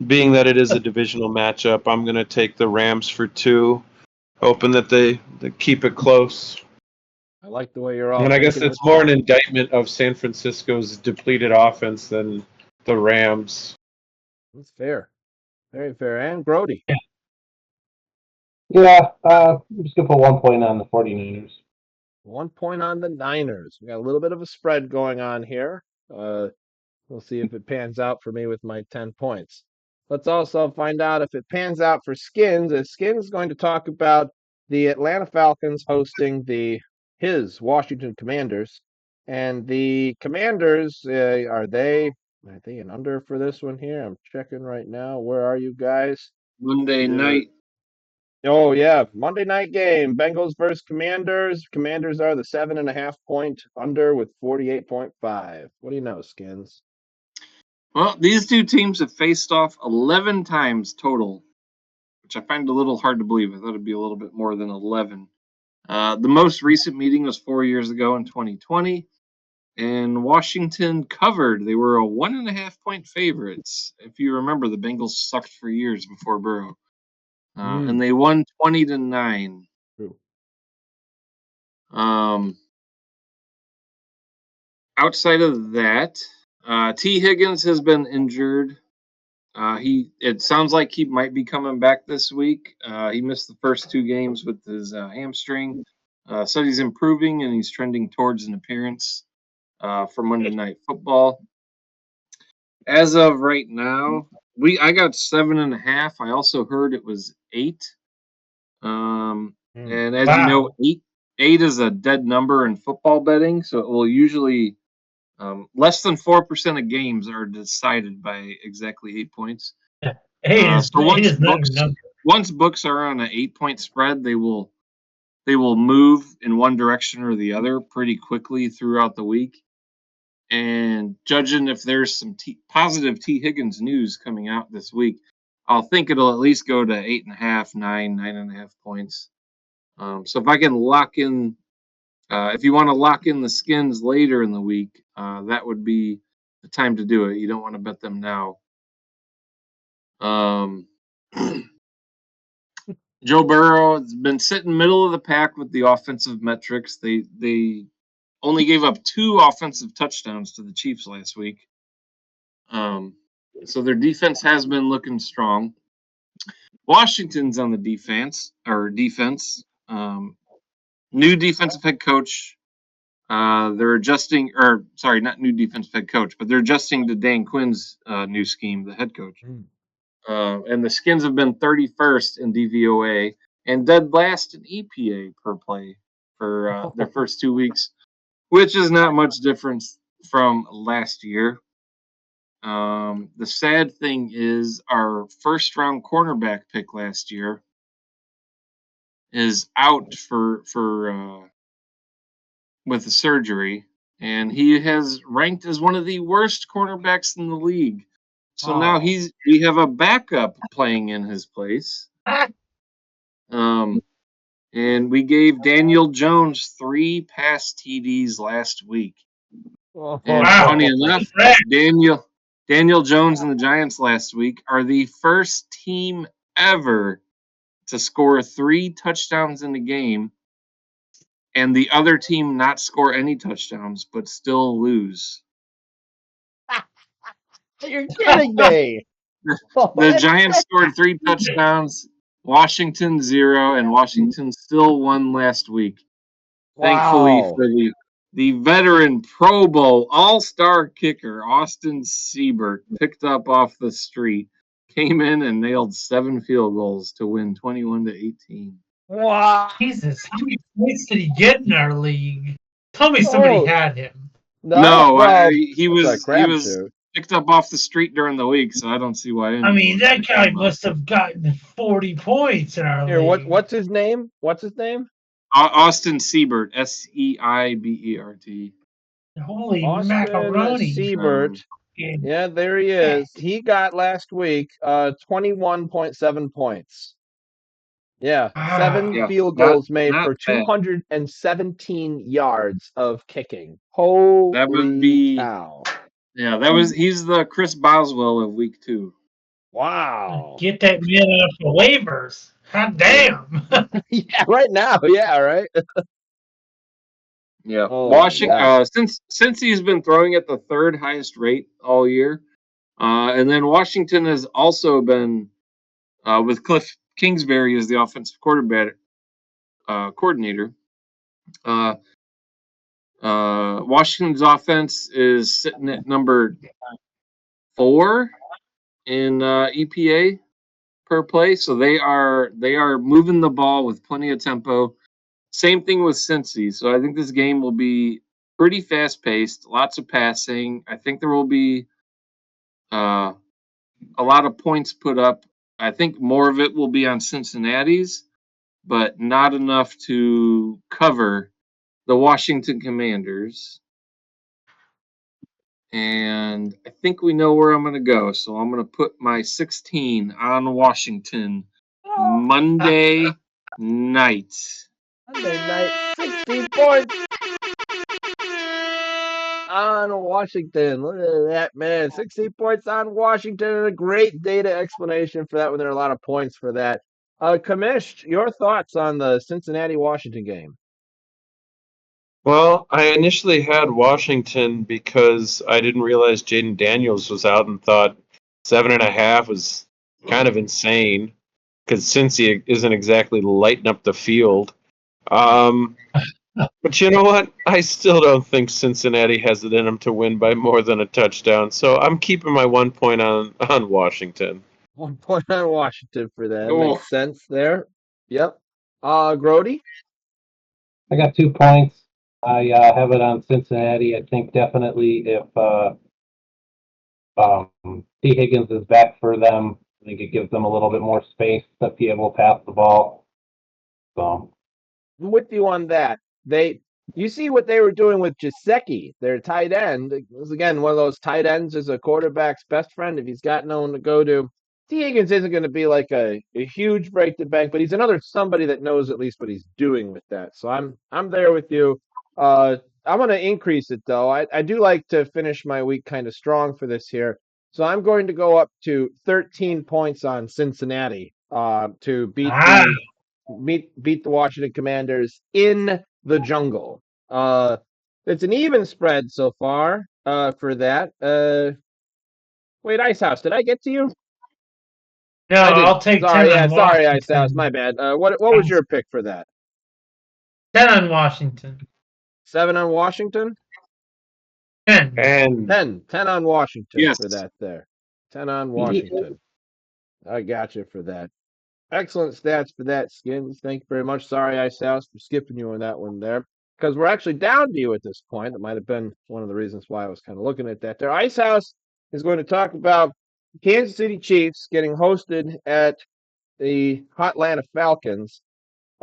being that it is a divisional matchup, I'm going to take the Rams for 2, hoping that they keep it close. I like the way you're all And I guess thinking. it's more an indictment of San Francisco's depleted offense than the Rams. That's fair. Very fair. And Groady. Yeah, I'm just gonna put 1 point on the 49ers. 1 point on the Niners. We got a little bit of a spread going on here. We'll see if it pans out for me with my 10 points. Let's also find out if it pans out for Skinns, as Skinns is going to talk about the Atlanta Falcons hosting his Washington Commanders. And the Commanders, are they an under for this one here? I'm checking right now. Where are you guys? Monday They're- night. Oh yeah, Monday night game. Bengals versus Commanders. Commanders are the 7.5 point under with 48.5. What do you know, Skins? Well, these 2 teams have faced off 11 times total, which I find a little hard to believe. I thought it'd be a little bit more than 11. The most recent meeting was 4 years ago in 2020, and Washington covered. They were a 1.5 point favorites. If you remember, the Bengals sucked for years before Burrow, and they won 20-9. True. Outside of that, T. Higgins has been injured. It sounds like he might be coming back this week. He missed the first 2 games with his hamstring. Said he's improving and he's trending towards an appearance for Monday Night Football. As of right now, I got 7.5. I also heard it was 8. And as you know, 8 is a dead number in football betting, so it will usually less than 4% of games are decided by exactly 8 points. Once books are on an 8-point spread, they will move in one direction or the other pretty quickly throughout the week. And judging if there's some positive T. Higgins news coming out this week, I'll think it'll at least go to 8.5, 9.5 points. So if I can lock in, if you want to lock in the Skinns later in the week, that would be the time to do it. You don't want to bet them now. Joe Burrow has been sitting middle of the pack with the offensive metrics. They only gave up 2 offensive touchdowns to the Chiefs last week. So their defense has been looking strong. Washington's on the defense. New defensive head coach. They're adjusting, or sorry, not new defensive head coach, but they're adjusting to Dan Quinn's new scheme, the head coach. And the Skinns have been 31st in DVOA and dead last in EPA per play for their first 2 weeks, which is not much difference from last year. The sad thing is our first round cornerback pick last year is out for with the surgery, and he has ranked as one of the worst cornerbacks in the league. So now we have a backup playing in his place. And we gave Daniel Jones 3 pass TDs last week. And funny enough, Daniel Jones and the Giants last week are the first team ever to score 3 touchdowns in a game, and the other team not score any touchdowns but still lose. You're kidding me. The Giants scored 3 touchdowns, Washington 0, and Washington still won last week. Thankfully for the veteran Pro Bowl all-star kicker Austin Siebert picked up off the street came in and nailed 7 field goals to win 21-18. Wow. Jesus, how many points did he get in our league? Tell me somebody had him. No, well, he that's a was crapshoot. picked up off the street during the week, so I don't see why. I mean, that anyone guy would come must have gotten 40 points in our Here, league. what's his name? What's his name? Austin Siebert, Seibert. Holy Austin macaroni. Siebert. Yeah, there he is. He got last week 21.7 points. Yeah, Ah, 7 Yeah, field not goals made not for bad. 217 yards of kicking. That would Holy be cow. yeah. He's the Chris Boswell of week 2. Wow. get that man off the waivers. God damn. Yeah, right now. Yeah, right. Yeah, Oh my Washington. gosh. Since he's been throwing at the 3rd highest rate all year, and then Washington has also been with Cliff Kingsbury as the offensive quarterback coordinator. Uh, Washington's offense is sitting at number 4 in EPA per play, so they are moving the ball with plenty of tempo. Same thing with Cincy. So I think this game will be pretty fast paced, lots of passing. I think there will be a lot of points put up. I think more of it will be on Cincinnati's, but not enough to cover the Washington Commanders. And I think we know where I'm going to go. So I'm going to put my 16 on Washington Monday night. Monday night, 16 points on Washington. Look at that, man. 16 points on Washington, and a great data explanation for that when there are a lot of points for that. Commish, your thoughts on the Cincinnati-Washington game? Well, I initially had Washington because I didn't realize Jaden Daniels was out and thought 7.5 was kind of insane because Cincy isn't exactly lighting up the field. But you know what? I still don't think Cincinnati has it in them to win by more than a touchdown. So I'm keeping my 1 point on Washington. 1 point on Washington for that. That Oh, makes sense there. Yep. Groady? I got 2 points. I have it on Cincinnati. I think definitely if T. Higgins is back for them, I think it gives them a little bit more space to be able to pass the ball. So I'm with you on that. You see what they were doing with Jaceki, their tight end. It was again one of those tight ends is a quarterback's best friend if he's got no one to go to. T. Higgins isn't going to be like a huge break the bank, but he's another somebody that knows at least what he's doing with that. So I'm there with you. I'm going to increase it though. I do like to finish my week kind of strong for this here. So I'm going to go up to 13 points on Cincinnati to beat the Washington Commanders in the jungle. It's an even spread so far for that. Wait, Icehouse, did I get to you? No, I didn't. I'll take 10 Sorry, on sorry, Washington. Icehouse, my bad. What was your pick for that? 10 on Washington. 7 on Washington? 10. And 10 on Washington yes. for that there. 10 on Washington. I got you for that. Excellent stats for that, Skinnnns. Thank you very much. Sorry, Icehouse, for skipping you on that one there. Because we're actually down to you at this point. That might have been one of the reasons why I was kind of looking at that there. Icehouse is going to talk about Kansas City Chiefs getting hosted at the Atlanta Falcons.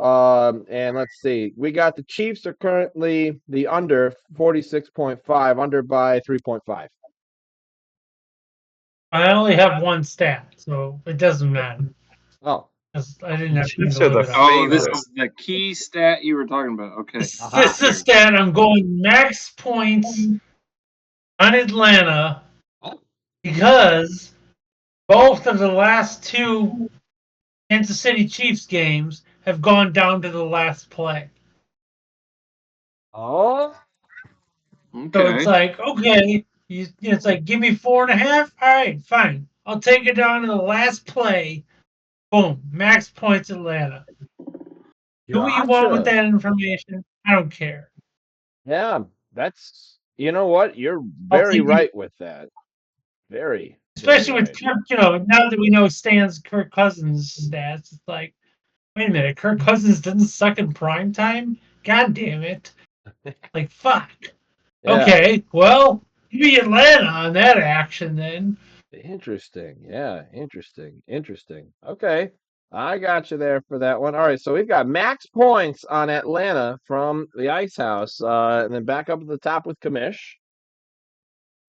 And let's see. We got the Chiefs are currently the under 46.5, under by 3.5. I only have one stat, so it doesn't matter. Oh. 'Cause I didn't have time Chiefs to are look the it up. Oh, this favorite. is the key stat you were talking about. Okay. This is the stat. I'm going max points on Atlanta because both of the last 2 Kansas City Chiefs games have gone down to the last play. Oh. So it's Okay. like, okay, it's like, give me 4.5. All right, fine. I'll take it down to the last play. Boom, max points Atlanta. Do what you want with Gotcha. that information. I don't care. Yeah, you know what? You're I'll very take it. right with that. Very. Especially right. with Kirk, now that we know Stan's Kirk Cousins stats, it's like, wait a minute, Kirk Cousins doesn't suck in prime time? God damn it. Like, fuck. Yeah. Okay, well, maybe Atlanta on that action then. Interesting. Yeah. Interesting. Okay. I got you there for that one. All right. So we've got max points on Atlanta from the Icehouse. And then back up at the top with Commish.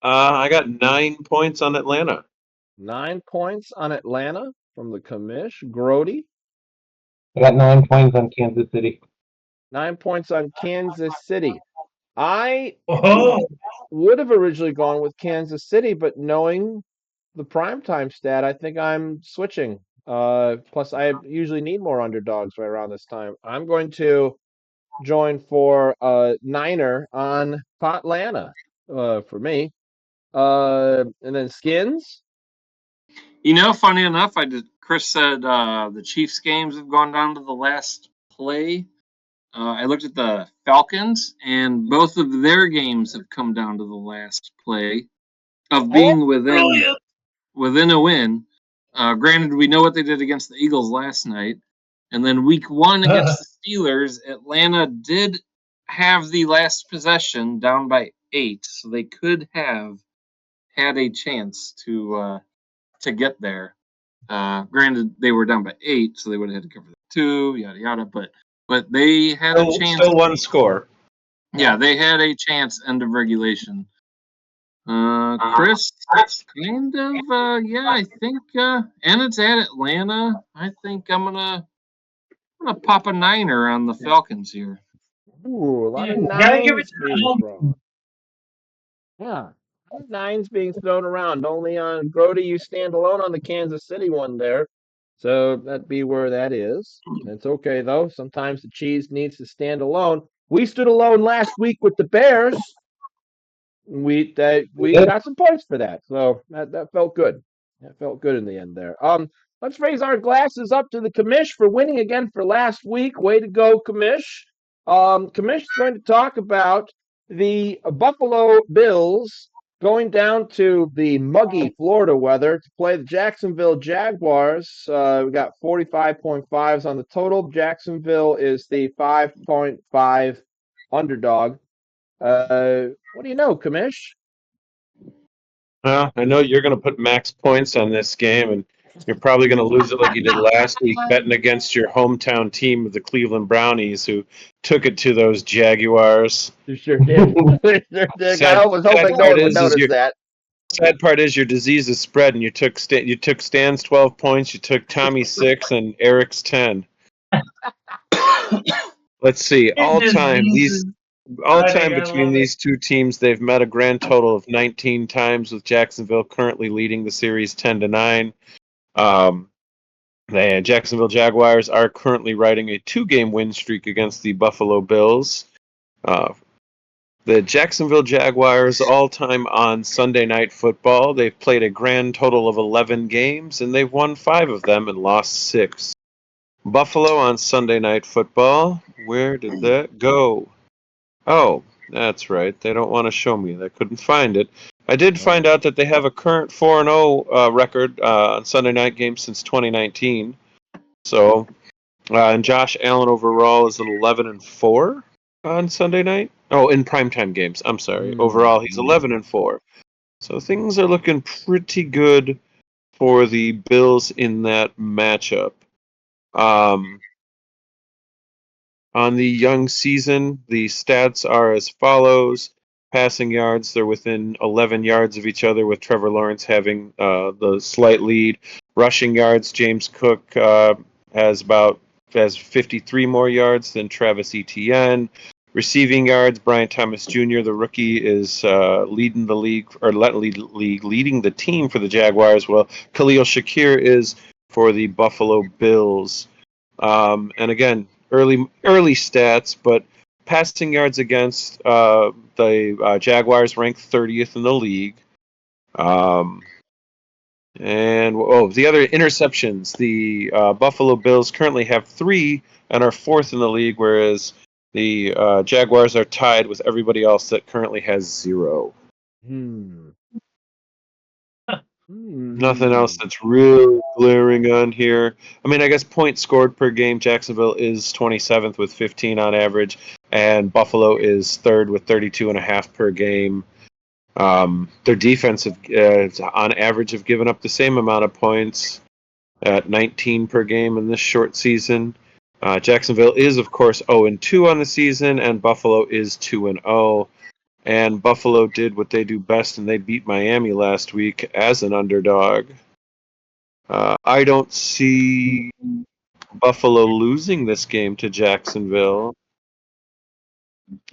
I got 9 points on Atlanta. 9 points on Atlanta from the Commish. Groady. I got 9 points on Kansas City. 9 points on Kansas City. I Oh, would have originally gone with Kansas City, but knowing the primetime stat, I think I'm switching. Plus, I usually need more underdogs right around this time. I'm going to join for Niner on Atlanta for me. And then Skins. Funny enough, Chris said the Chiefs games have gone down to the last play. I looked at the Falcons, and both of their games have come down to the last play of being within a win. Granted, we know what they did against the Eagles last night, and then Week 1 against the Steelers, Atlanta did have the last possession down by 8, so they could have had a chance to get there. Granted, they were down by 8, so they would have had to cover the 2, yada yada. But they had a chance. Still one score. Yeah, they had a chance. End of regulation. Chris, kind of. Yeah, I think. And it's at Atlanta. I think I'm gonna pop a Niner on the Falcons here. Ooh, a lot yeah, of gotta give it nines to being the thrown. Yeah, a lot of nines being thrown around. Only on Groady, you stand alone on the Kansas City one there. So that'd be where that is. It's okay though. Sometimes the cheese needs to stand alone. We stood alone last week with the Bears. We Good. got some points for that. So that felt good. That felt good in the end there. Let's raise our glasses up to the Commish for winning again for last week. Way to go, Commish. Commish is going to talk about the Buffalo Bills going down to the muggy Florida weather to play the Jacksonville Jaguars. We got 45.5s on the total. Jacksonville is the 5.5 underdog. What do you know, Commish? Well, I know you're going to put max points on this game, and you're probably going to lose it like you did last week, betting against your hometown team of the Cleveland Brownies, who took it to those Jaguars. You sure did. You sure did. I was hoping no one would notice that. Sad part is your disease is spread, and you took Stan's 12 points, you took Tommy's 6, and Eric's 10. Let's see, all time between these two teams, they've met a grand total of 19 times, with Jacksonville currently leading the series 10-9. The Jacksonville Jaguars are currently riding a 2-game win streak against the Buffalo Bills. The Jacksonville Jaguars all-time on Sunday Night Football. They've played a grand total of 11 games, and they've won 5 of them and lost 6. Buffalo on Sunday Night Football. Where did that go? Oh, that's right. They don't want to show me. I couldn't find it. I did find out that they have a current 4-0 record on Sunday night games since 2019. So, and Josh Allen overall is at 11-4 on Sunday night. Oh, in primetime games. I'm sorry. Overall, he's 11-4. So things are looking pretty good for the Bills in that matchup. On the young season, the stats are as follows. Passing yards, they're within 11 yards of each other, with Trevor Lawrence having the slight lead. Rushing yards, James Cook has 53 more yards than Travis Etienne. Receiving yards, Brian Thomas Jr., the rookie, is leading the team for the Jaguars. Well, Khalil Shakir is for the Buffalo Bills. And again, early stats, but passing yards against the Jaguars ranked 30th in the league. And the other interceptions, the Buffalo Bills currently have 3 and are 4th in the league, whereas the Jaguars are tied with everybody else that currently has 0. Nothing else that's really glaring on here. I mean, I guess points scored per game. Jacksonville is 27th with 15 on average, and Buffalo is third with 32.5 per game. Their defense, on average, have given up the same amount of points at 19 per game in this short season. Jacksonville is, of course, 0-2 on the season, and Buffalo is 2-0. And Buffalo did what they do best, and they beat Miami last week as an underdog. I don't see Buffalo losing this game to Jacksonville.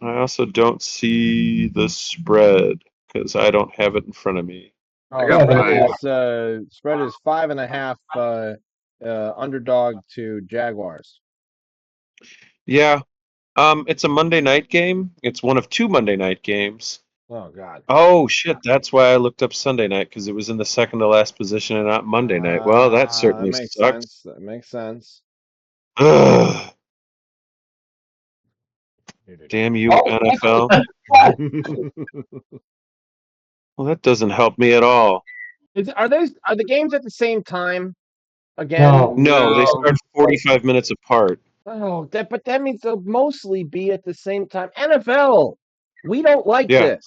I also don't see the spread because I don't have it in front of me. I got Spread is 5.5 underdog to Jaguars. Yeah, it's a Monday night game. It's one of two Monday night games. Oh God. Oh shit! That's why I looked up Sunday night because it was in the second to last position and not Monday night. Well, that certainly makes sucks. sense. That makes sense. Ugh. Damn you, NFL. Well, that doesn't help me at all. Are the games at the same time again? No, they No. start 45 minutes apart. Oh, but that means they'll mostly be at the same time. NFL, we don't like Yeah. this.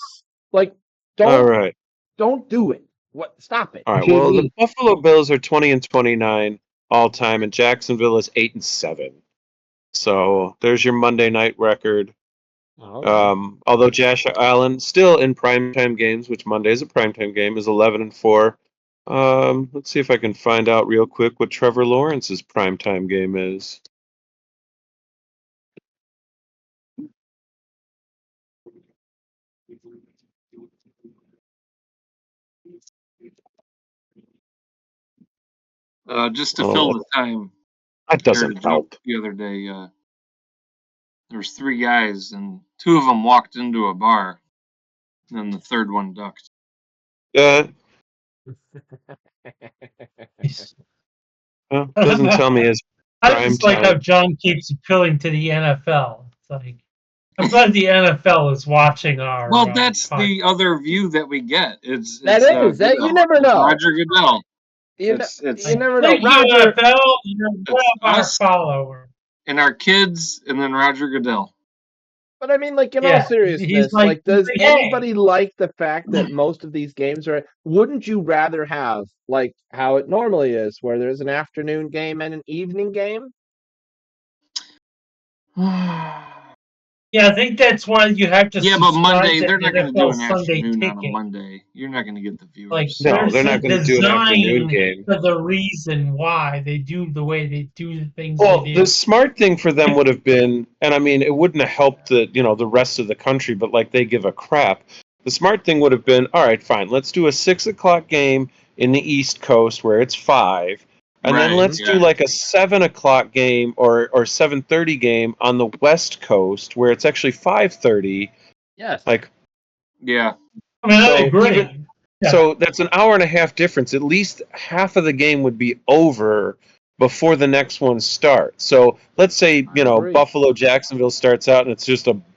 Like, All right. don't do it. What? Stop it. All right. Well, the Buffalo Bills are 20-29 all time, and Jacksonville is 8-7. So there's your Monday night record. Although Josh Allen still in primetime games, which Monday is a primetime game, is 11-4. Let's see if I can find out real quick what Trevor Lawrence's primetime game is. Just to fill the time. That doesn't help. The other day, there's 3 guys, and 2 of them walked into a bar, and then the third one ducked. Doesn't tell me his I just like how John keeps appealing to the NFL. It's like, I'm glad the NFL is watching our. Well, that's the other view that we get. You never know. Roger Goodell. You never know. Thank you, NFL. You're our follower. And our kids, and then Roger Goodell. But I mean, like, in all seriousness, does anybody like the fact that most of these games are? Wouldn't you rather have like how it normally is, where there's an afternoon game and an evening game? Yeah, I think that's why you have to. Yeah, but Monday they're not going to do an afternoon on a Monday. You're not going to get the viewers. Like, no, they're not going to do an afternoon game. For the reason why they do the way they do the things. Well, they do. the smart thing for them would have been, and I mean, it wouldn't have helped the rest of the country, but like they give a crap. The smart thing would have been, all right, fine, let's do a 6:00 game in the East Coast where it's 5. And then let's do like a 7:00 game or 7:30 game on the West Coast where it's actually 5:30. Yes. Like, yeah. I mean, I agree. So that's an hour and a half difference. At least half of the game would be over before the next one starts. So let's say Buffalo Jacksonville starts out and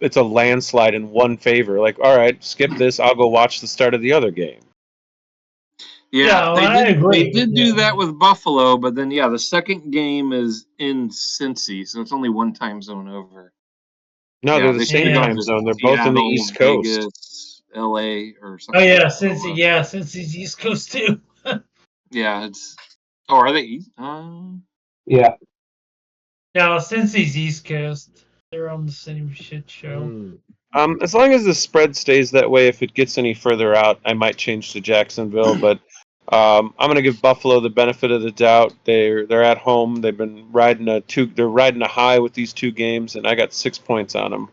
it's a landslide in one favor. Like, all right, skip this. I'll go watch the start of the other game. Yeah, they did do that with Buffalo, but then the second game is in Cincy, so it's only one time zone over. No, they're the same time zone. They're both in the East Coast. Vegas, LA, or something. Oh yeah, Cincy. Yeah, Cincy's East Coast too. Yeah, it's. Oh, are they East? Yeah. No, Cincy's East Coast. They're on the same shit show. As long as the spread stays that way, if it gets any further out, I might change to Jacksonville. But I'm going to give Buffalo the benefit of the doubt. They're at home. They've been riding a high with these 2 games, and I got 6 points on them.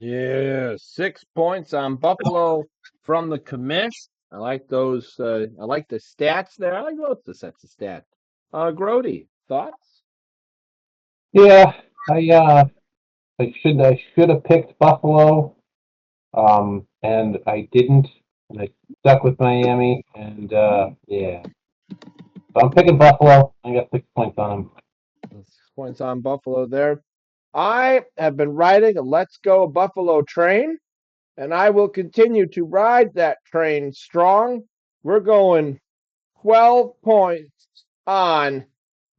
Yeah, 6 points on Buffalo from the Commish. I like those. I like the stats there. I like both the sets of stats. Groady, thoughts? Yeah, I should have picked Buffalo, and I didn't. And I stuck with Miami, and yeah. So I'm picking Buffalo. I got 6 points on them. 6 points on Buffalo there. I have been riding a Let's Go Buffalo train, and I will continue to ride that train strong. We're going 12 points on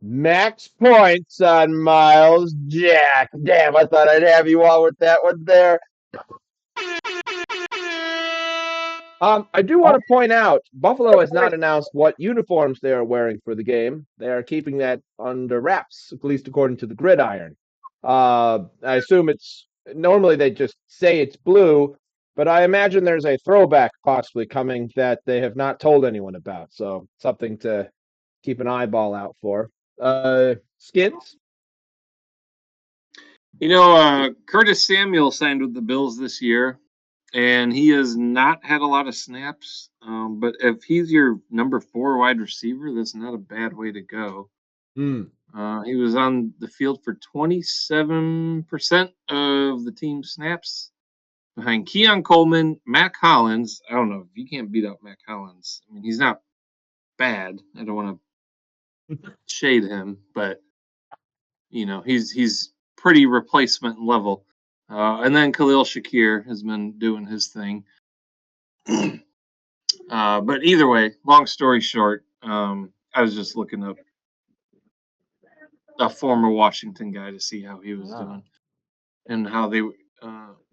max points on Miles Jack. Damn, I thought I'd have you all with that one there. I do want to point out, Buffalo has not announced what uniforms they are wearing for the game. They are keeping that under wraps, at least according to the gridiron. I assume it's normally they just say it's blue, but I imagine there's a throwback possibly coming that they have not told anyone about. So something to keep an eyeball out for. Skins? Curtis Samuel signed with the Bills this year, and he has not had a lot of snaps. But if he's your number 4 wide receiver, that's not a bad way to go. Hmm. He was on the field for 27% of the team snaps behind Keon Coleman, Mac Hollins. I don't know if you can't beat out Mac Hollins. I mean, he's not bad. I don't want to shade him, but he's pretty replacement level. And then Khalil Shakir has been doing his thing. But either way, long story short, I was just looking up a former Washington guy to see how he was doing and how they.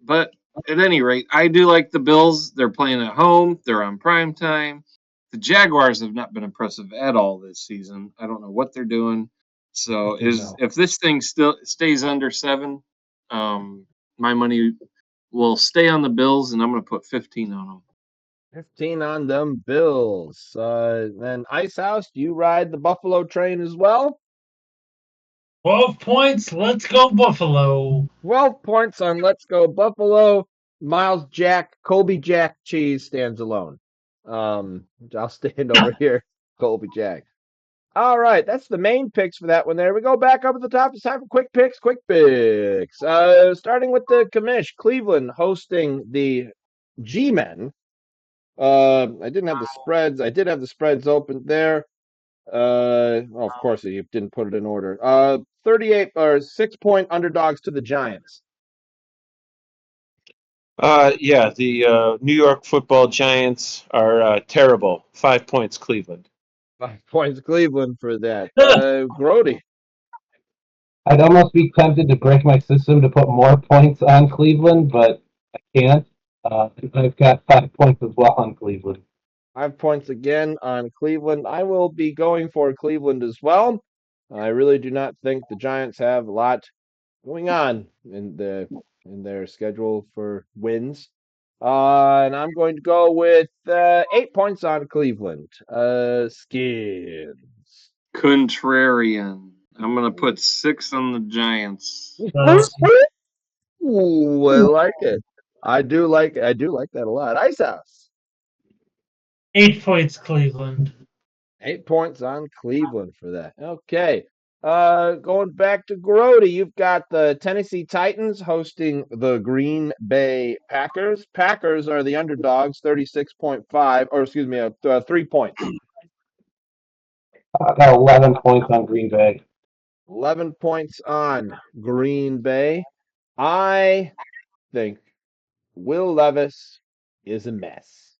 But at any rate, I do like the Bills. They're playing at home. They're on prime time. The Jaguars have not been impressive at all this season. I don't know what they're doing. So if this thing still stays under 7, my money will stay on the Bills, and I'm going to put 15 on them. 15 on them Bills. Then Icehouse, do you ride the Buffalo train as well? 12 points. Let's go Buffalo. 12 points on Let's Go Buffalo. Miles Jack, Colby Jack Cheese stands alone. I'll stand over here, Colby Jack. All right, that's the main picks for that one there. We go back up at the top. It's time for quick picks, quick picks. Starting with the Commish, Cleveland hosting the G-Men. I didn't have the spreads. I did have the spreads open there. Of course, you didn't put it in order. 38 or 6-point underdogs to the Giants. Yeah, the New York Football Giants are terrible. 5 points, Cleveland. 5 points Cleveland for that. Groady. I'd almost be tempted to break my system to put more points on Cleveland, but I can't. I've got 5 points as well on Cleveland. 5 points again on Cleveland. I will be going for Cleveland as well. I really do not think the Giants have a lot going on in their schedule for wins. And I'm going to go with 8 points on Cleveland. Skins. Contrarian. I'm going to put 6 on the Giants. Ooh, I like it. I do like that a lot. Icehouse. 8 points Cleveland. 8 points on Cleveland for that. Okay. Going back to Groady, you've got the Tennessee Titans hosting the Green Bay Packers. Packers are the underdogs, 36.5, or excuse me, 3 points. I got 11 points on Green Bay. 11 points on Green Bay. I think Will Levis is a mess.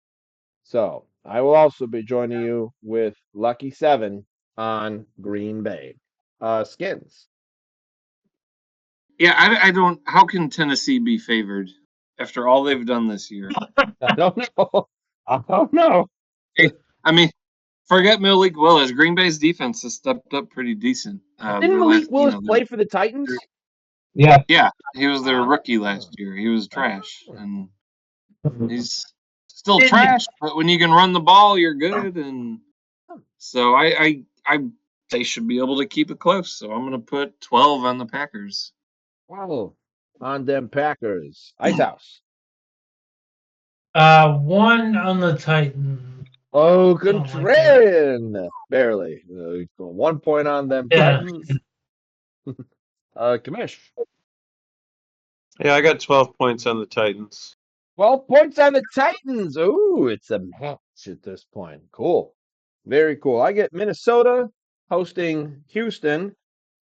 So I will also be joining you with Lucky 7 on Green Bay. Skins. Yeah, I don't. How can Tennessee be favored after all they've done this year? I don't know. I don't know. I mean, forget Malik Willis. Green Bay's defense has stepped up pretty decent. Didn't Malik Willis play for the Titans? Yeah. Yeah, he was their rookie last year. He was trash, and he's still trash. But when you can run the ball, you're good. And so I they should be able to keep it close. So I'm going to put 12 on the Packers. Wow. On them Packers. Icehouse. 1 on the Titans. Oh, like contrarian. Barely. 1 point on them Yeah. Titans. Commish. Yeah, I got 12 points on the Titans. 12 points on the Titans. Ooh, it's a match at this point. Cool. Very cool. I get Minnesota hosting Houston.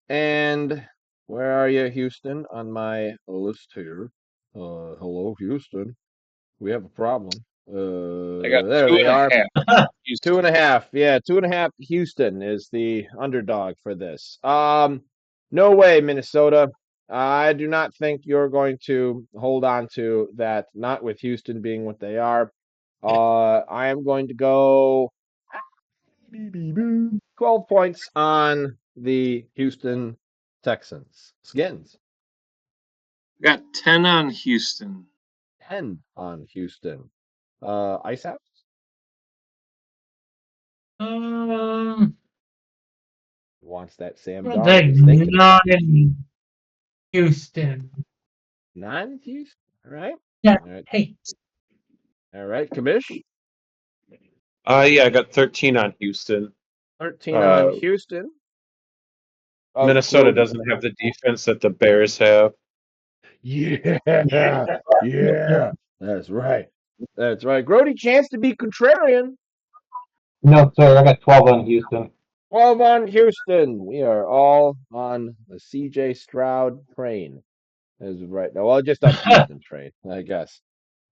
And where are you, Houston, on my list here? Hello, Houston. We have a problem. I got There two they and a are. half. 2.5. Yeah, 2.5. Houston is the underdog for this. No way, Minnesota. I do not think you're going to hold on to that. Not with Houston being what they are. I am going to go 12 points on the Houston Texans. Skins. Got 10 on Houston. 10 on Houston. Icehouse. Wants that Sam I'll Darnold. take He's thinking about it. 9 Houston. 9 Houston. All right. Yeah. All right. Hey. All right. Commish. Yeah, I got 13 on Houston. 13 on Uh, Houston. Minnesota Groady. doesn't have the defense that the Bears have. Yeah. Yeah. That's right. That's right. Groady chance to be contrarian. No, sir, I got 12 on Houston. 12 on Houston. We are all on the CJ Stroud train as of right now. Well, just on Houston train, I guess.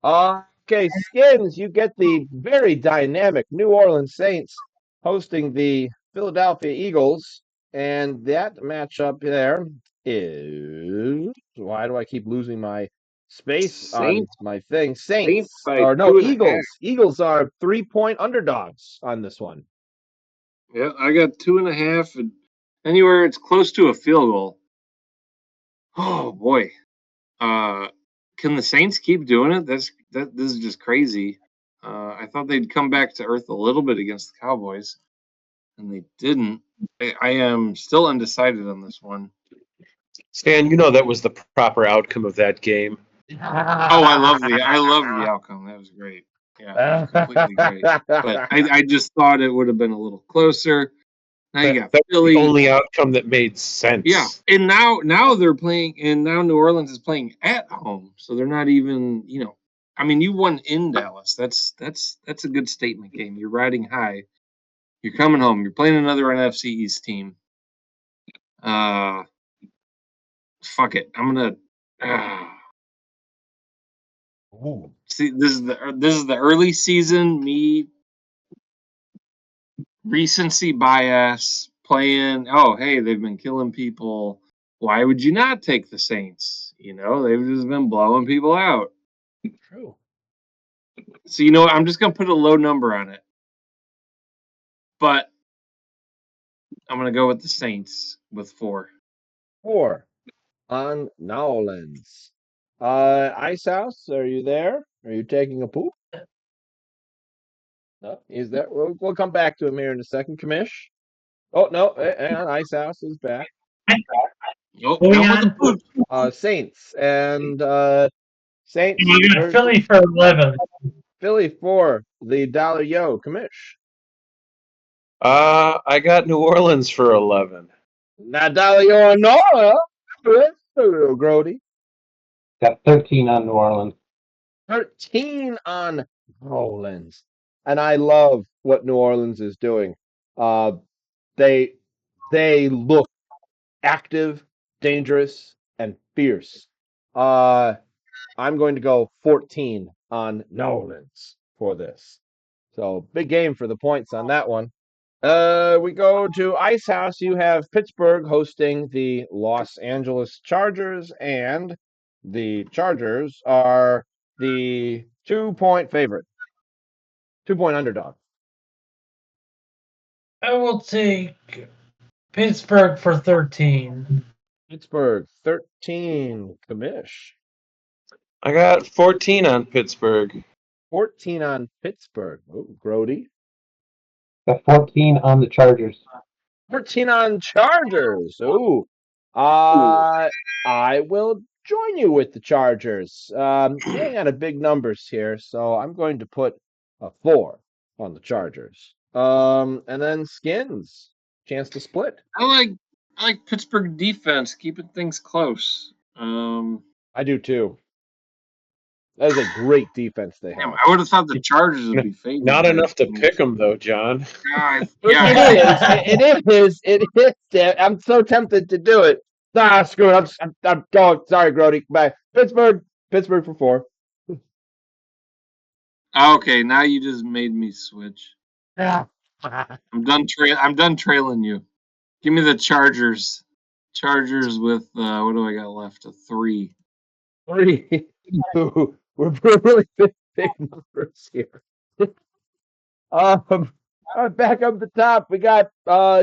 Okay, Skins, you get the very dynamic New Orleans Saints hosting the Philadelphia Eagles, and that matchup there is why do I keep losing my space on Saints my thing? Saints Saints by or no, 2.5. Eagles are 3-point underdogs on this one. Yeah, I got 2.5. And anywhere it's close to a field goal. Oh boy. Can the Saints keep doing it? This is just crazy. I thought they'd come back to earth a little bit against the Cowboys, and they didn't. I am still undecided on this one. Stan, you know that was the proper outcome of that game. Oh, I love the outcome. That was great. Yeah, completely great. But I just thought it would have been a little closer. Now you got That's Philly. the only outcome that made sense. Yeah, and now they're playing, and now New Orleans is playing at home, so they're not even. I mean, you won in Dallas. That's a good statement game. You're riding high. You're coming home. You're playing another NFC East team. Fuck it. I'm gonna. See, this is the early season. Me, recency bias, playing. Oh, hey, they've been killing people. Why would you not take the Saints? They've just been blowing people out. True. So I'm just gonna put a low number on it, but I'm gonna go with the Saints with 4. 4 on Nowlands. Icehouse, are you there? Are you taking a poop? No, he's there. We'll come back to him here in a second. Commish. Oh no, hang on. Icehouse is back. Oh, Moving how about the on. poop? Saints and Saints. You got Philly for 11. Philly for the Dollar Yo. Commish. I got New Orleans for 11. Now Dollar Yo no. Groady. Got 13 on New Orleans. 13 on Nowlands. And I love what New Orleans is doing. They look active, dangerous, and fierce. I'm going to go 14 on Nowlands for this. So big game for the points on that one. We go to Icehouse. You have Pittsburgh hosting the Los Angeles Chargers, and the Chargers are the 2-point favorite, 2-point underdog. I will take Pittsburgh for 13. Pittsburgh 13. Commish. I got 14 on Pittsburgh. 14 on Pittsburgh. Oh, Groady. Got 14 on the Chargers. 14 on Chargers. Ooh. I will join you with the Chargers. Getting out of big numbers here, so I'm going to put a 4 on the Chargers. And then Skins. Chance to split. I like Pittsburgh defense, keeping things close. I do too. That is a great defense they have. I would have thought the Chargers would be favored. Not enough to pick them, though, John. Yeah. It is. I'm so tempted to do it. Screw it. I'm going. Sorry, Groady. Bye. Pittsburgh for 4. Okay, now you just made me switch. Ah. I'm done. I'm done trailing you. Give me the Chargers. Chargers with what do I got left? A 3. 3. We're really big numbers here. All right, back up the top, we got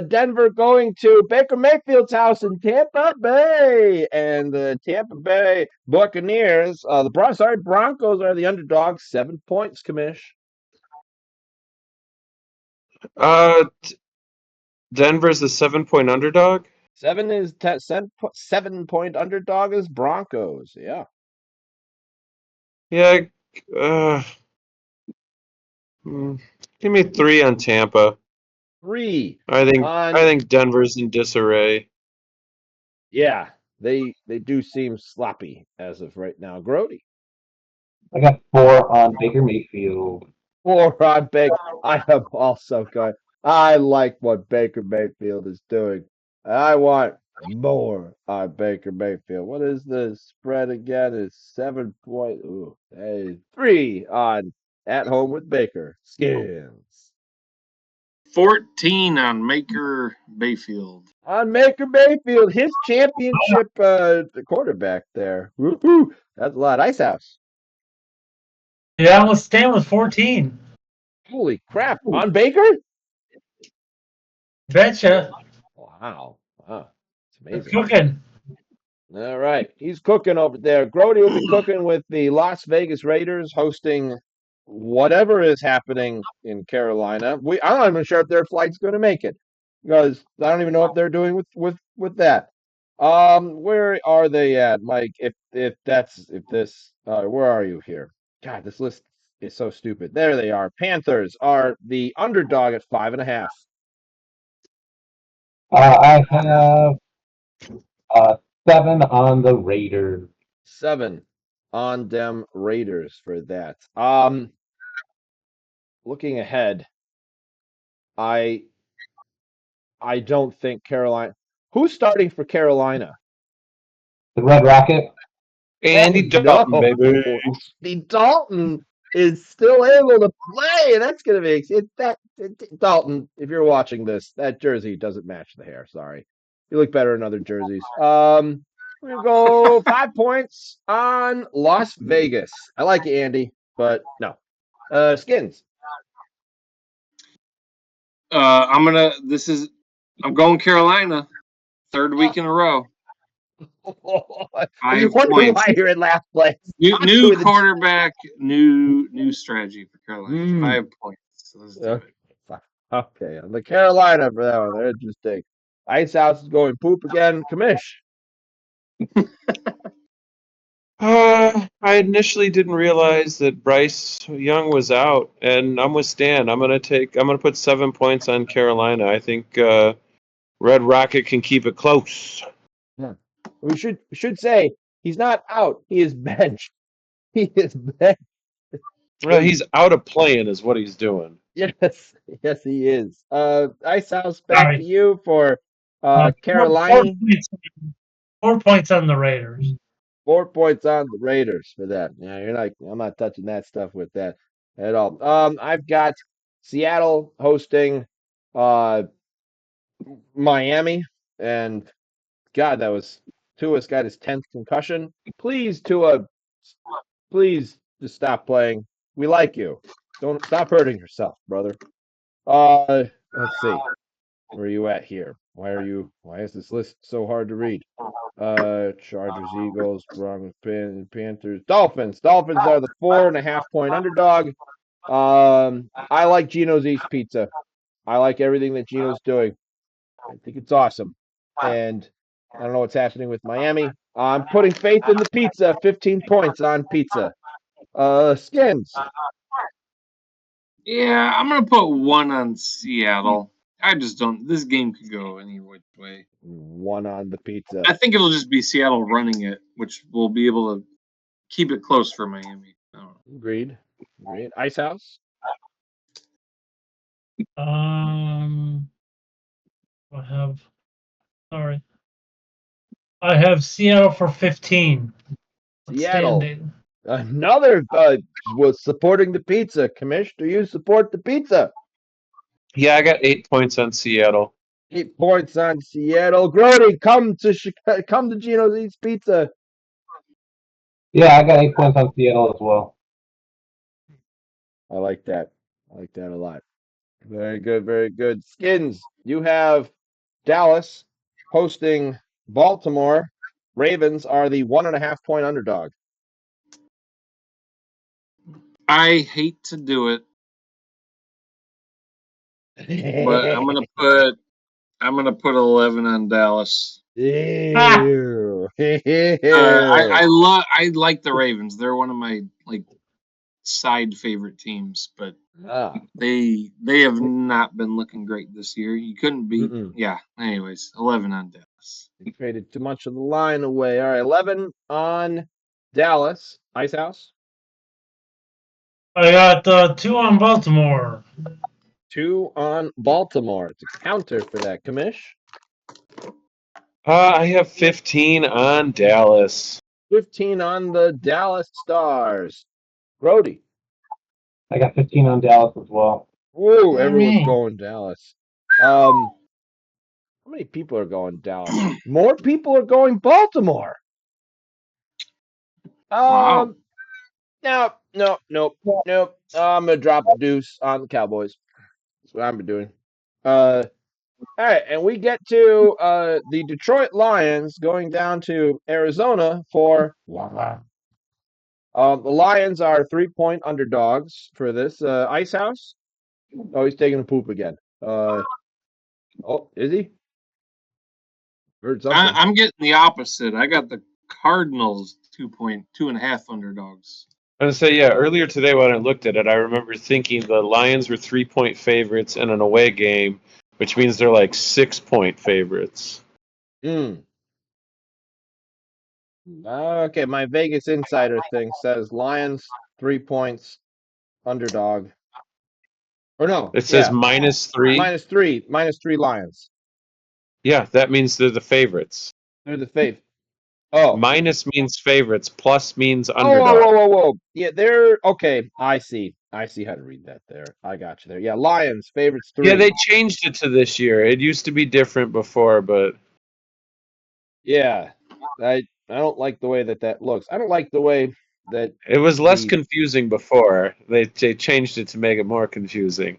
Denver going to Baker Mayfield's house in Tampa Bay, and the Tampa Bay Buccaneers, Broncos are the underdogs, 7 points. Commish. Denver's a 7-point underdog. 7-point underdog is Broncos. Yeah. Yeah. Give me 3 on Tampa. 3 I on. think Denver's in disarray. Yeah, they do seem sloppy as of right now. Groady. I got 4 on Baker Mayfield. 4 on Baker. I am also going. I like what Baker Mayfield is doing. I want more on Baker Mayfield. What is the spread again? Is 7 point. Ooh, hey, 3 on at home with Baker. Skinnnns. 14 on Maker Bayfield. On Baker Mayfield, his championship quarterback there. Woo-hoo. That's a lot. Icehouse. Yeah, let's stand with 14. Holy crap. On Baker? Betcha. Wow. Wow. It's They're amazing. cooking. All right. He's cooking over there. Groady will be cooking with the Las Vegas Raiders hosting whatever is happening in Carolina. I'm not even sure if their flight's going to make it because I don't even know what they're doing with that. Where are they at, Mike? Where are you here? God, this list is so stupid. There they are. Panthers are the underdog at 5.5. I have 7 on the Raiders. 7 on them Raiders for that. Looking ahead, I I don't think Carolina. Who's starting for Carolina? The Red Rocket. Andy Dalton, No, baby. the Dalton is still able to play. That's gonna be Dalton. If you're watching this, that jersey doesn't match the hair. Sorry, you look better in other jerseys. We're gonna go 5 points on Las Vegas. I like you, Andy, but no. Skinns. I'm going Carolina. 3rd week in a row. And you 5 wonder points. why you're in last place. New quarterback, new strategy for Carolina. 5 points. So let's do it. Okay, on the Carolina for that one. They're interesting. Icehouse is going poop again. Commish. I initially didn't realize that Bryce Young was out, and I'm with Stan. I'm gonna put 7 points on Carolina. I think Red Rocket can keep it close. We should say he's not out. He is benched. He is benched. Well, he's out of playing, is what he's doing. Yes, yes, he is. Icehouse, back Sorry. to you for Four Carolina. 4 points on the Raiders. 4 points on the Raiders for that. Yeah, I'm not touching that stuff with that at all. I've got Seattle hosting Miami, and God, Tua's got his 10th concussion. Please, Tua, please just stop playing. We like you. Don't stop hurting yourself, brother. Let's see. Where are you at here? Why is this list so hard to read? Chargers, Eagles, Broncos, Panthers, Dolphins. Dolphins are the 4.5-point underdog. I like Gino's East Pizza. I like everything that Gino's doing. I think it's awesome. And I don't know what's happening with Miami. I'm putting faith in the pizza. 15 points on pizza. Skinns. Yeah, I'm gonna put 1 on Seattle. I just don't. This game could go any which way. 1 on the pizza. I think it'll just be Seattle running it, which will be able to keep it close for Miami. I don't know. Agreed. Icehouse. I have Seattle for 15. Seattle. Standing. Another was supporting the pizza. Commish, do you support the pizza? Yeah, I got 8 points on Seattle. 8 points on Seattle. Groady, come to Gino's Eats Pizza. Yeah, I got 8 points on Seattle as well. I like that. I like that a lot. Very good, very good. Skinns, you have Dallas hosting Baltimore. Ravens are the 1.5 point underdog. I hate to do it, but I'm gonna put 11 on Dallas. Ew. I like the Ravens. They're one of my side favorite teams, but Ah, they have not been looking great this year. You couldn't beat. mm-mm. Yeah. Anyways, 11 on Dallas. You traded too much of the line away. All right, 11 on Dallas. Icehouse. I got 2 on Baltimore. 2 on Baltimore. It's a counter for that. Commish. I have 15 on Dallas. 15 on the Dallas Stars. Groady. I got 15 on Dallas as well. Ooh, everyone's Me. going Dallas. How many people are going Dallas? More people are going Baltimore. Wow. No, nope. I'm gonna drop a deuce on the Cowboys. That's what I'm doing. All right, and we get to the Detroit Lions going down to Arizona for wow. The Lions are 3 point underdogs for this. Icehouse. Oh, he's taking a poop again. Oh, is he? Heard something. I'm getting the opposite. I got the Cardinals 2.2.5 underdogs. I was gonna say, yeah, earlier today when I looked at it, I remember thinking the Lions were 3-point favorites in an away game, which means they're like 6-point favorites. Hmm. Okay, my Vegas Insider thing says Lions 3 points underdog. Or no, It says yeah, -3. -3 Lions. Yeah, that means they're the favorites. They're the faith. Oh, Minus means favorites, plus means oh, whoa, underdog. whoa, whoa, whoa. Yeah, they're okay. I see. I see how to read that there. I got you there. Yeah, Lions favorites Yeah, 3. they changed it to this year. It used to be different before, but Yeah, I don't like the way that looks. I don't like the way that it was less the. confusing before. They changed it to make it more confusing.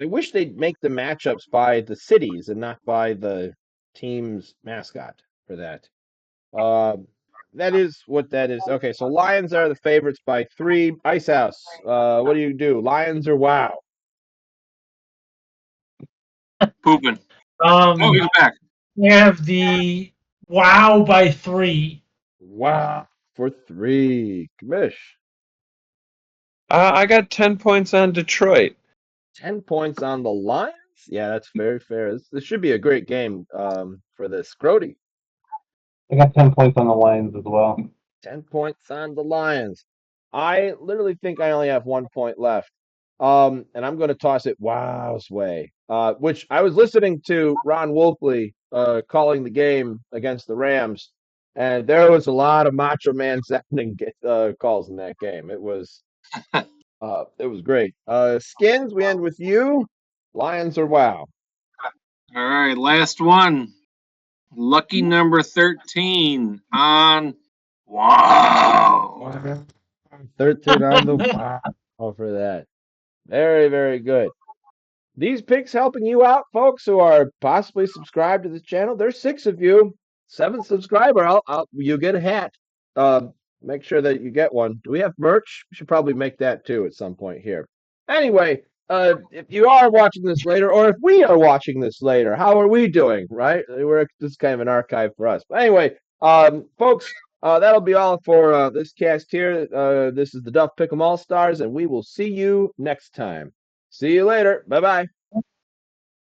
I wish they'd make the matchups by the cities and not by the team's mascot for that. Uh, that is what that is. Okay, so Lions are the favorites by 3. Icehouse, what do you do? Lions or Wow? Pooping. Oh, he's back. We have the Wow by 3. Wow for 3. Commish. I got 10 points on Detroit. 10 points on the Lions? Yeah, that's very fair. This should be a great game for this. Groady. I got 10 points on the Lions as well. 10 points on the Lions. I literally think I only have 1 point left. And I'm going to toss it Wow's way. Which I was listening to Ron Wolfley calling the game against the Rams, and there was a lot of Macho Man sounding calls in that game. It was great. Skinns, we end with you. Lions or Wow? All right, last one. Lucky number 13 on Wow. 13 on the Wow for that. Very, very good. These picks helping you out, folks who are possibly subscribed to the channel. There's 6 of you. 7th subscriber, you get a hat. Make sure that you get one. Do we have merch? We should probably make that too at some point here. Anyway, if you are watching this later, or if we are watching this later, how are we doing? Right? This is kind of an archive for us. But anyway, folks, that'll be all for this cast here. This is the Duff Pickem AllStars, and we will see you next time. See you later. Bye bye.